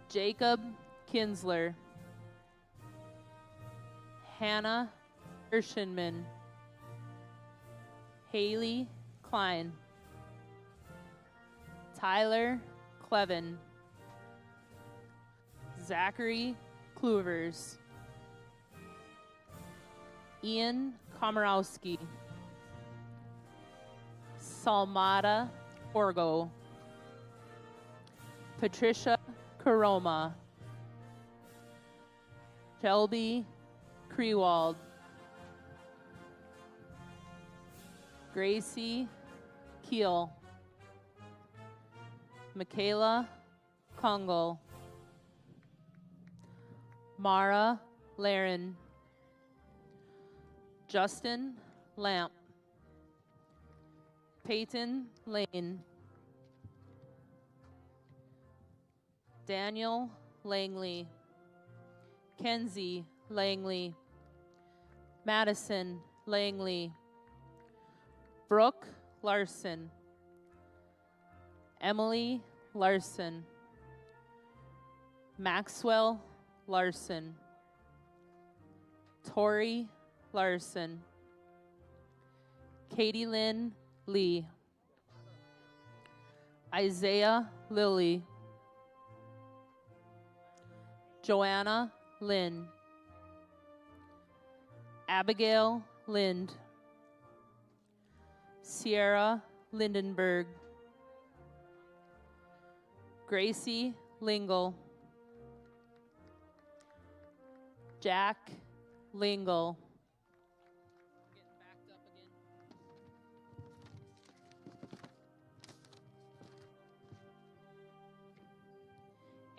S2: Jacob Kinsler, Hannah Gershenman, Haley Klein, Tyler Clevin, Zachary Kluvers, Ian Komorowski, Salmata Orgo, Patricia Karoma, Shelby Krewald, Gracie Keel, Michaela Kongal, Mara Laren, Justin Lamp, Peyton Lane, Daniel Langley, Kenzie Langley, Madison Langley, Brooke Larson, Emily Larson, Maxwell Larson, Tori Larson, Katie Lynn Lee, Isaiah Lilly, Joanna Lynn, Abigail Lind, Sierra Lindenberg, Gracie Lingle, Jack Lingle,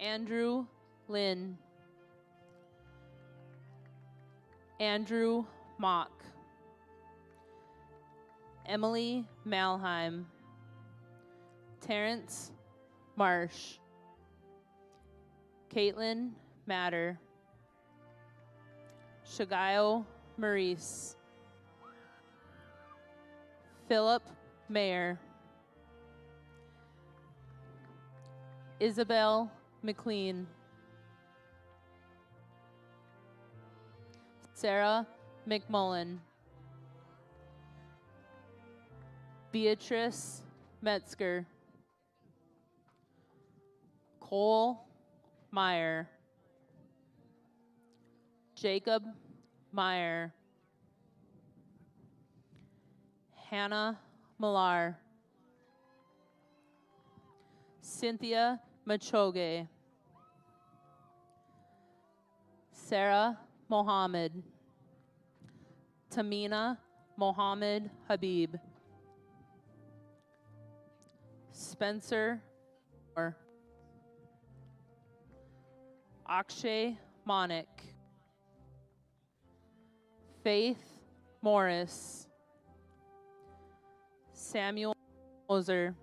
S2: Andrew Lynn, Andrew Mock, Emily Malheim, Terrence Marsh, Caitlin Matter, Shagayo Maurice, Philip Mayer, Isabel McLean, Sarah McMullen, Beatrice Metzger, Cole Meyer, Jacob Meyer, Hannah Millar, Cynthia Machoge, Sarah Mohammed, Tamina Mohammed Habib, Spencer Moore, Akshay Monik, Faith Morris, Samuel Moser,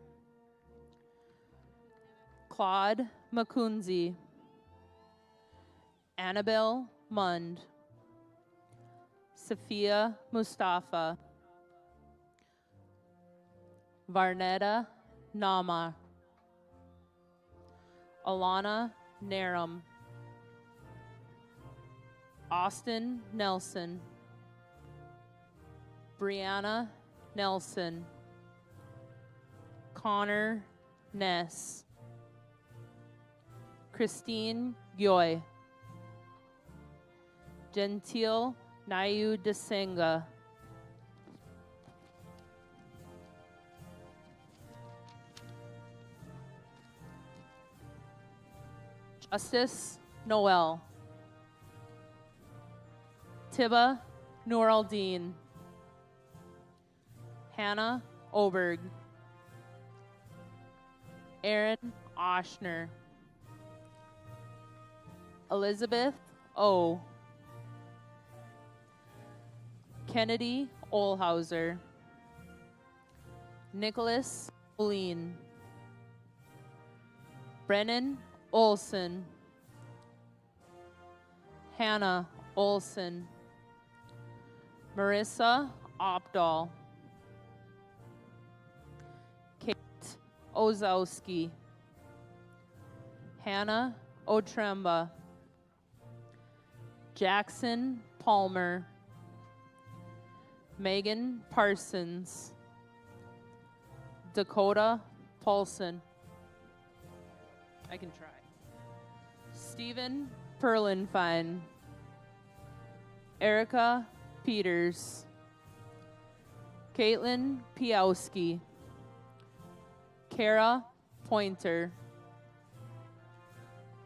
S2: Claude Makunzi, Annabelle Mund, Sophia Mustafa, Varnetta Nama, Alana Naram, Austin Nelson, Brianna Nelson, Connor Ness, Christine Gyoy, Gentile Nayu Desenga, Justice Noel, Tiba Nooraldeen, Hannah Oberg, Aaron Oshner, Elizabeth O, Kennedy Olhauser, Nicholas Moline, Brennan Olson, Hannah Olson, Marissa Opdahl, Kate Ozowski, Hannah Otremba, Jackson Palmer, Megan Parsons, Dakota Paulson. I can try. Stephen Perlinfine, Erica Peters, Caitlin Piowski, Kara Pointer,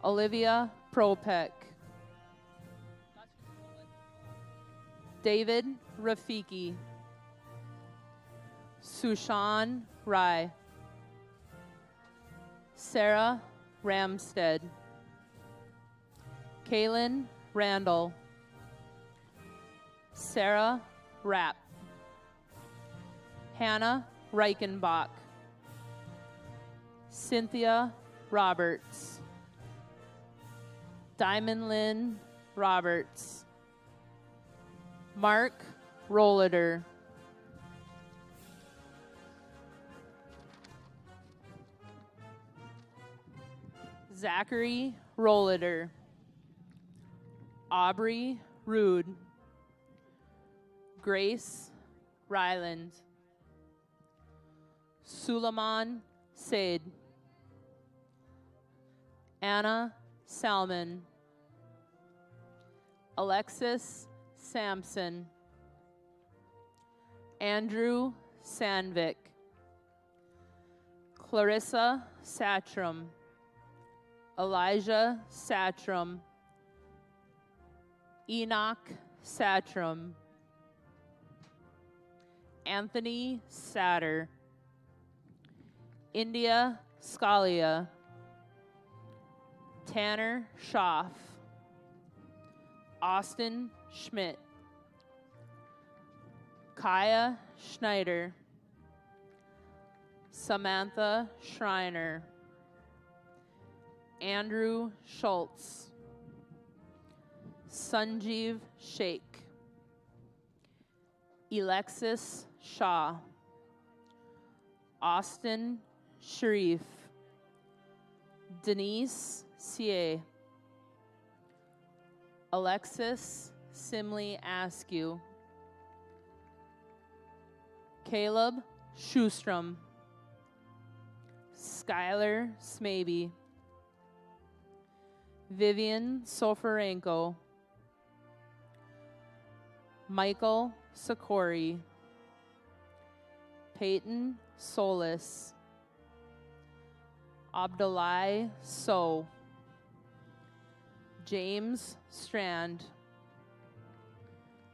S2: Olivia Propek, David Rafiki, Sushan Rai, Sarah Ramstead, Kaylin Randall, Sarah Rapp, Hannah Reichenbach, Cynthia Roberts, Diamond Lynn Roberts, Mark Rolliter, Zachary Rolliter, Aubrey Rude, Grace Ryland, Suleiman Said, Anna Salmon, Alexis Sampson, Andrew Sandvik, Clarissa Satram, Elijah Satram, Enoch Satram, Anthony Satter, India Scalia, Tanner Schaff, Austin Schmidt, Kaya Schneider, Samantha Schreiner, Andrew Schultz, Sanjeev Sheikh, Alexis Shaw, Austin Sharif, Denise Sie, Alexis Simley Askew, Caleb Schustrom, Skylar Smaby, Vivian Soferenko, Michael Sikori, Peyton Solis, Abdullah So, James Strand,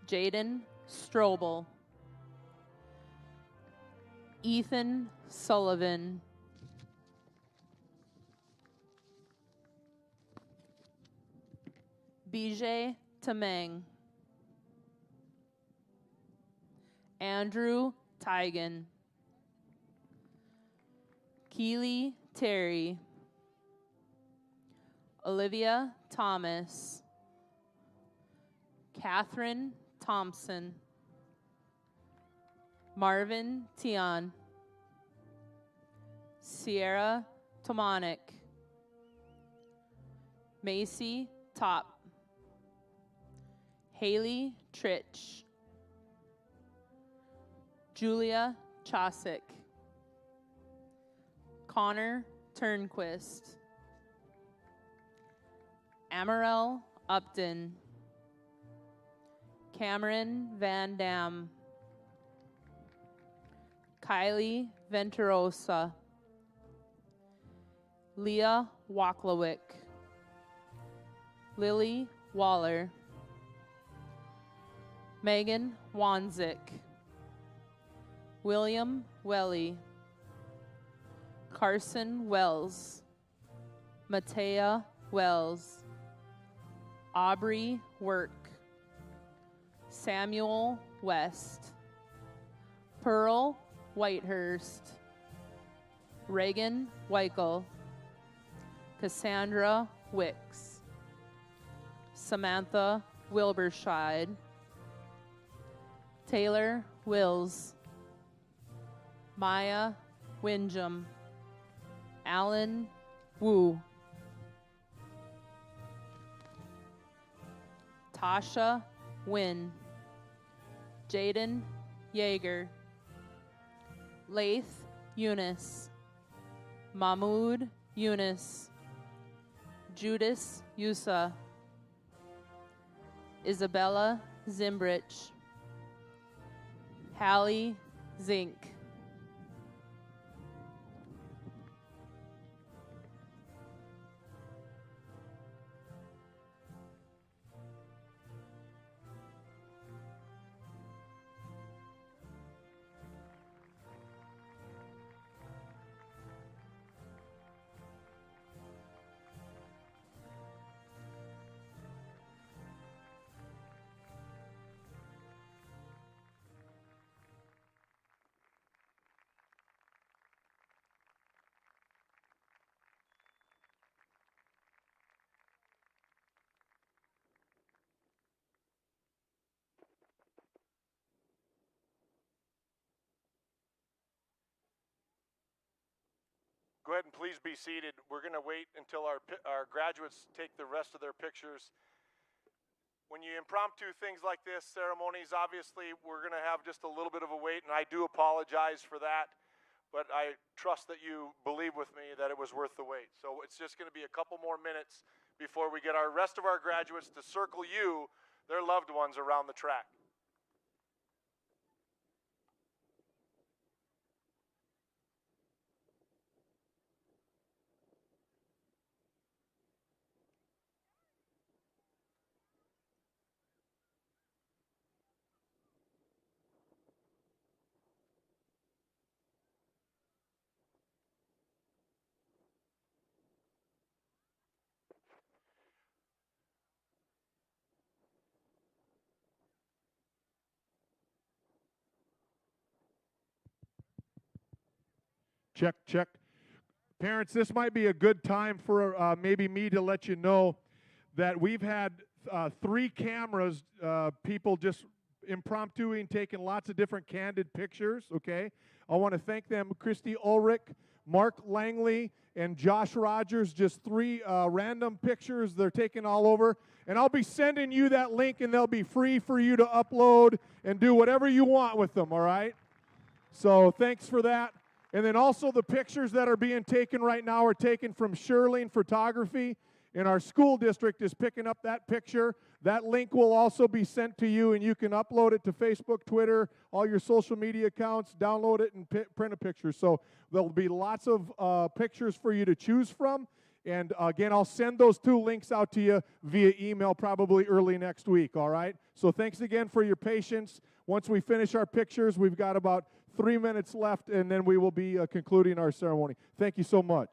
S2: Jaden Strobel, Ethan Sullivan, Bijay Tamang, Andrew Tigan, Keely Terry, Olivia Thomas, Catherine Thompson, Marvin Tion, Sierra Tomanik, Macy Top, Haley Tritch, Julia Chosick, Connor Turnquist, Amarel Upton, Cameron Van Dam, Kylie Venturosa, Leah Waklawick, Lily Waller, Megan Wanzik, William Welly, Carson Wells, Matea Wells, Aubrey Work, Samuel West, Pearl Whitehurst, Reagan Weichel, Cassandra Wicks, Samantha Wilberscheid, Taylor Wills, Maya Winjum, Alan Wu, Tasha Wynn, Jaden Yeager, Laith Eunice, Mahmoud Eunice, Judas Yusa, Isabella Zimbrich, Hallie Zink.
S1: Go ahead and please be seated. We're going to wait until our graduates take the rest of their pictures. When you impromptu things like this, ceremonies, obviously we're going to have just a little bit of a wait, and I do apologize for that, but I trust that you believe with me that it was worth the wait. So it's just going to be a couple more minutes before we get our rest of our graduates to circle you, their loved ones, around the track.
S8: Check, check. Parents, this might be a good time for maybe me to let you know that we've had 3 cameras, people just impromptuing, taking lots of different candid pictures, okay? I want to thank them, Christy Ulrich, Mark Langley, and Josh Rogers, just 3 random pictures they're taking all over. And I'll be sending you that link, and they'll be free for you to upload and do whatever you want with them, all right? So thanks for that. And then also the pictures that are being taken right now are taken from Sherling Photography, and our school district is picking up that picture. That link will also be sent to you, and you can upload it to Facebook, Twitter, all your social media accounts, download it, and print a picture. So there'll be lots of pictures for you to choose from. And again, I'll send those 2 links out to you via email probably early next week, all right? So thanks again for your patience. Once we finish our pictures, we've got about 3 minutes left, and then we will be concluding our ceremony. Thank you so much.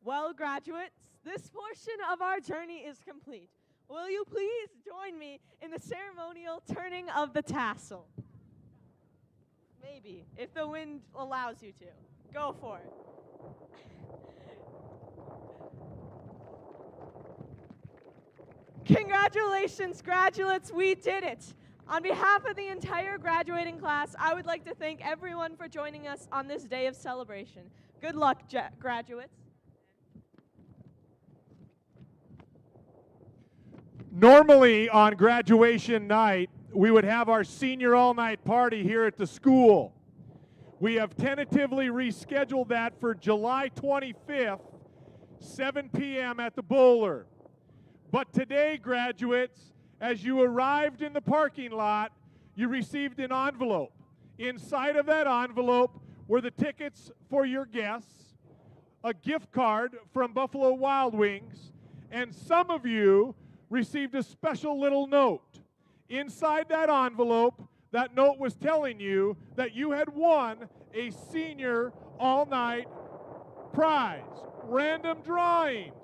S3: Well, graduates, this portion of our journey is complete. Will you please join me in the ceremonial turning of the tassel? Maybe, if the wind allows you to. Go for it. Congratulations, graduates, we did it. On behalf of the entire graduating class, I would like to thank everyone for joining us on this day of celebration. Good luck, graduates.
S8: Normally on graduation night, we would have our senior all-night party here at the school. We have tentatively rescheduled that for July 25th, 7 p.m. at the Bowler. But today, graduates, as you arrived in the parking lot, you received an envelope. Inside of that envelope were the tickets for your guests, a gift card from Buffalo Wild Wings, and some of you received a special little note. Inside that envelope, that note was telling you that you had won a senior all-night prize, random drawings.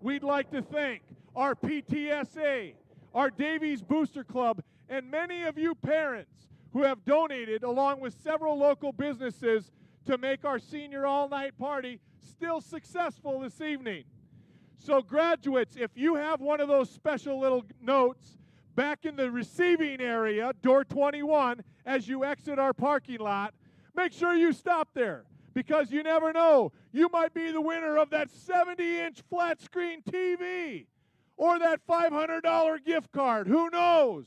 S8: We'd like to thank our PTSA, our Davies Booster Club, and many of you parents who have donated, along with several local businesses, to make our senior all-night party still successful this evening. So graduates, if you have one of those special little notes back in the receiving area, door 21, as you exit our parking lot, make sure you stop there, because you never know. You might be the winner of that 70-inch flat screen TV or that $500 gift card. Who knows?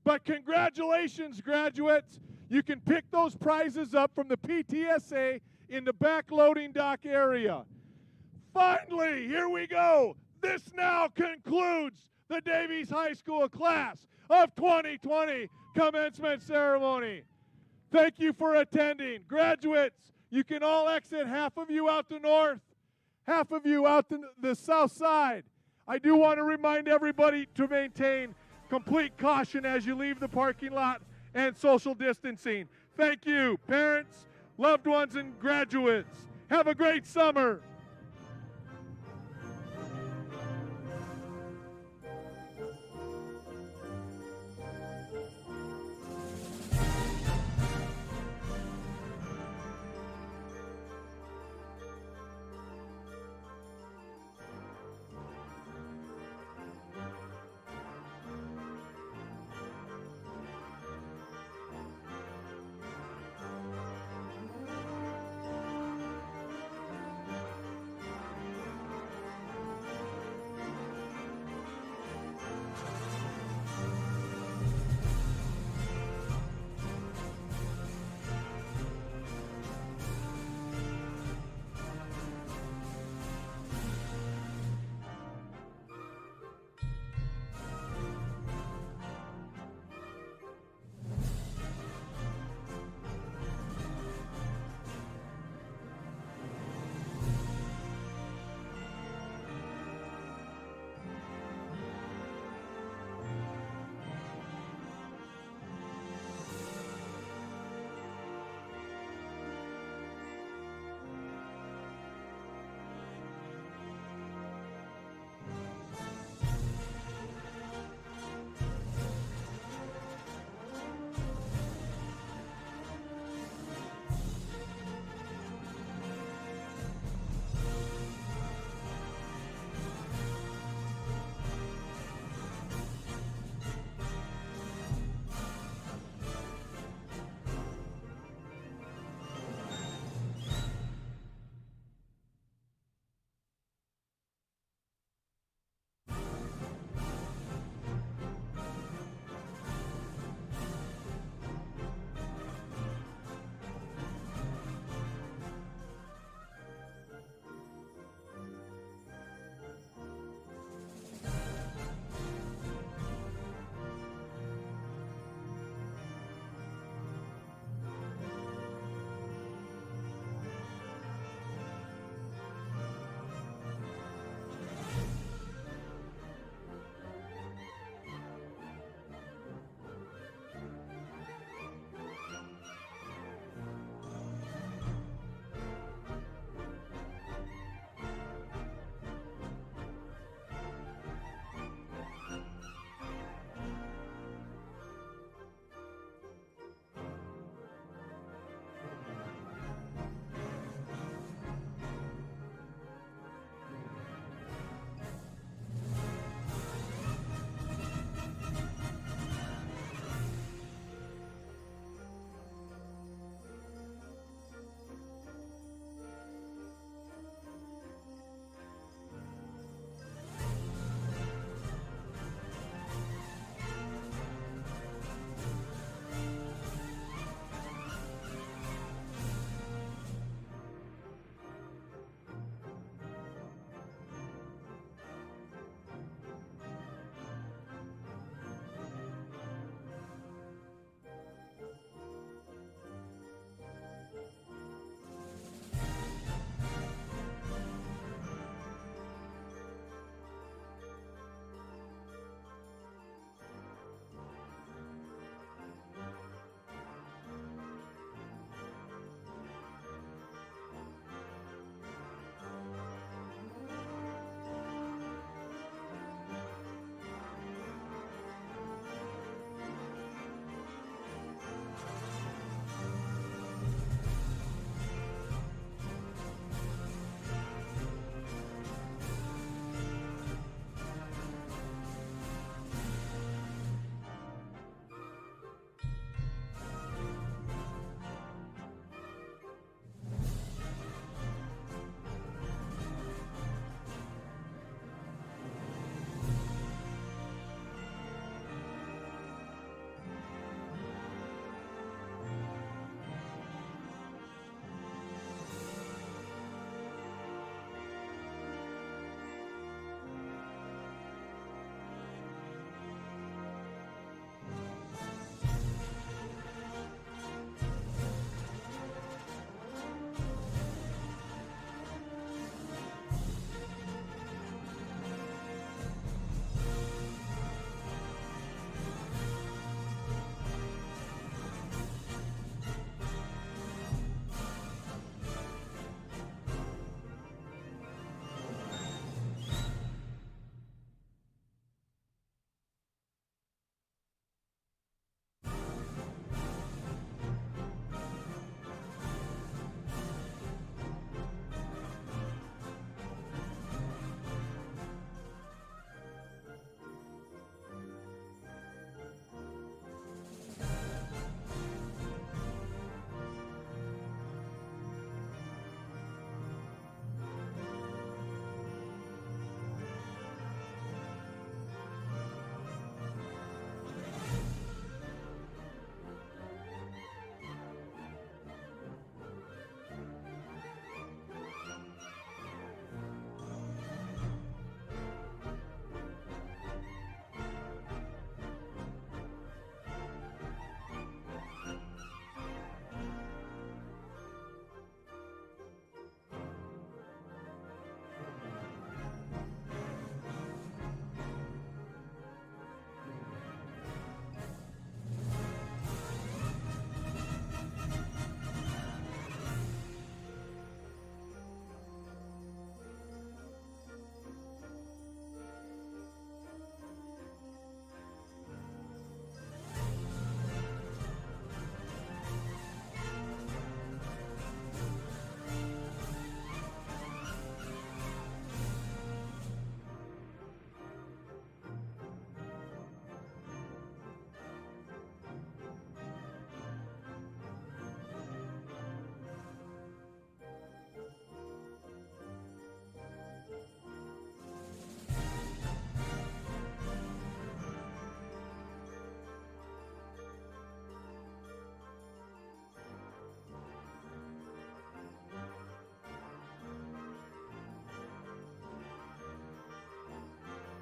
S8: But congratulations, graduates. You can pick those prizes up from the PTSA in the back loading dock area. Finally, here we go. This now concludes the Davies High School class of 2020 commencement ceremony. Thank you for attending. Graduates, you can all exit, half of you out the north, half of you out the south side. I do want to remind everybody to maintain complete caution as you leave the parking lot and social distancing. Thank you, parents, loved ones, and graduates. Have a great summer.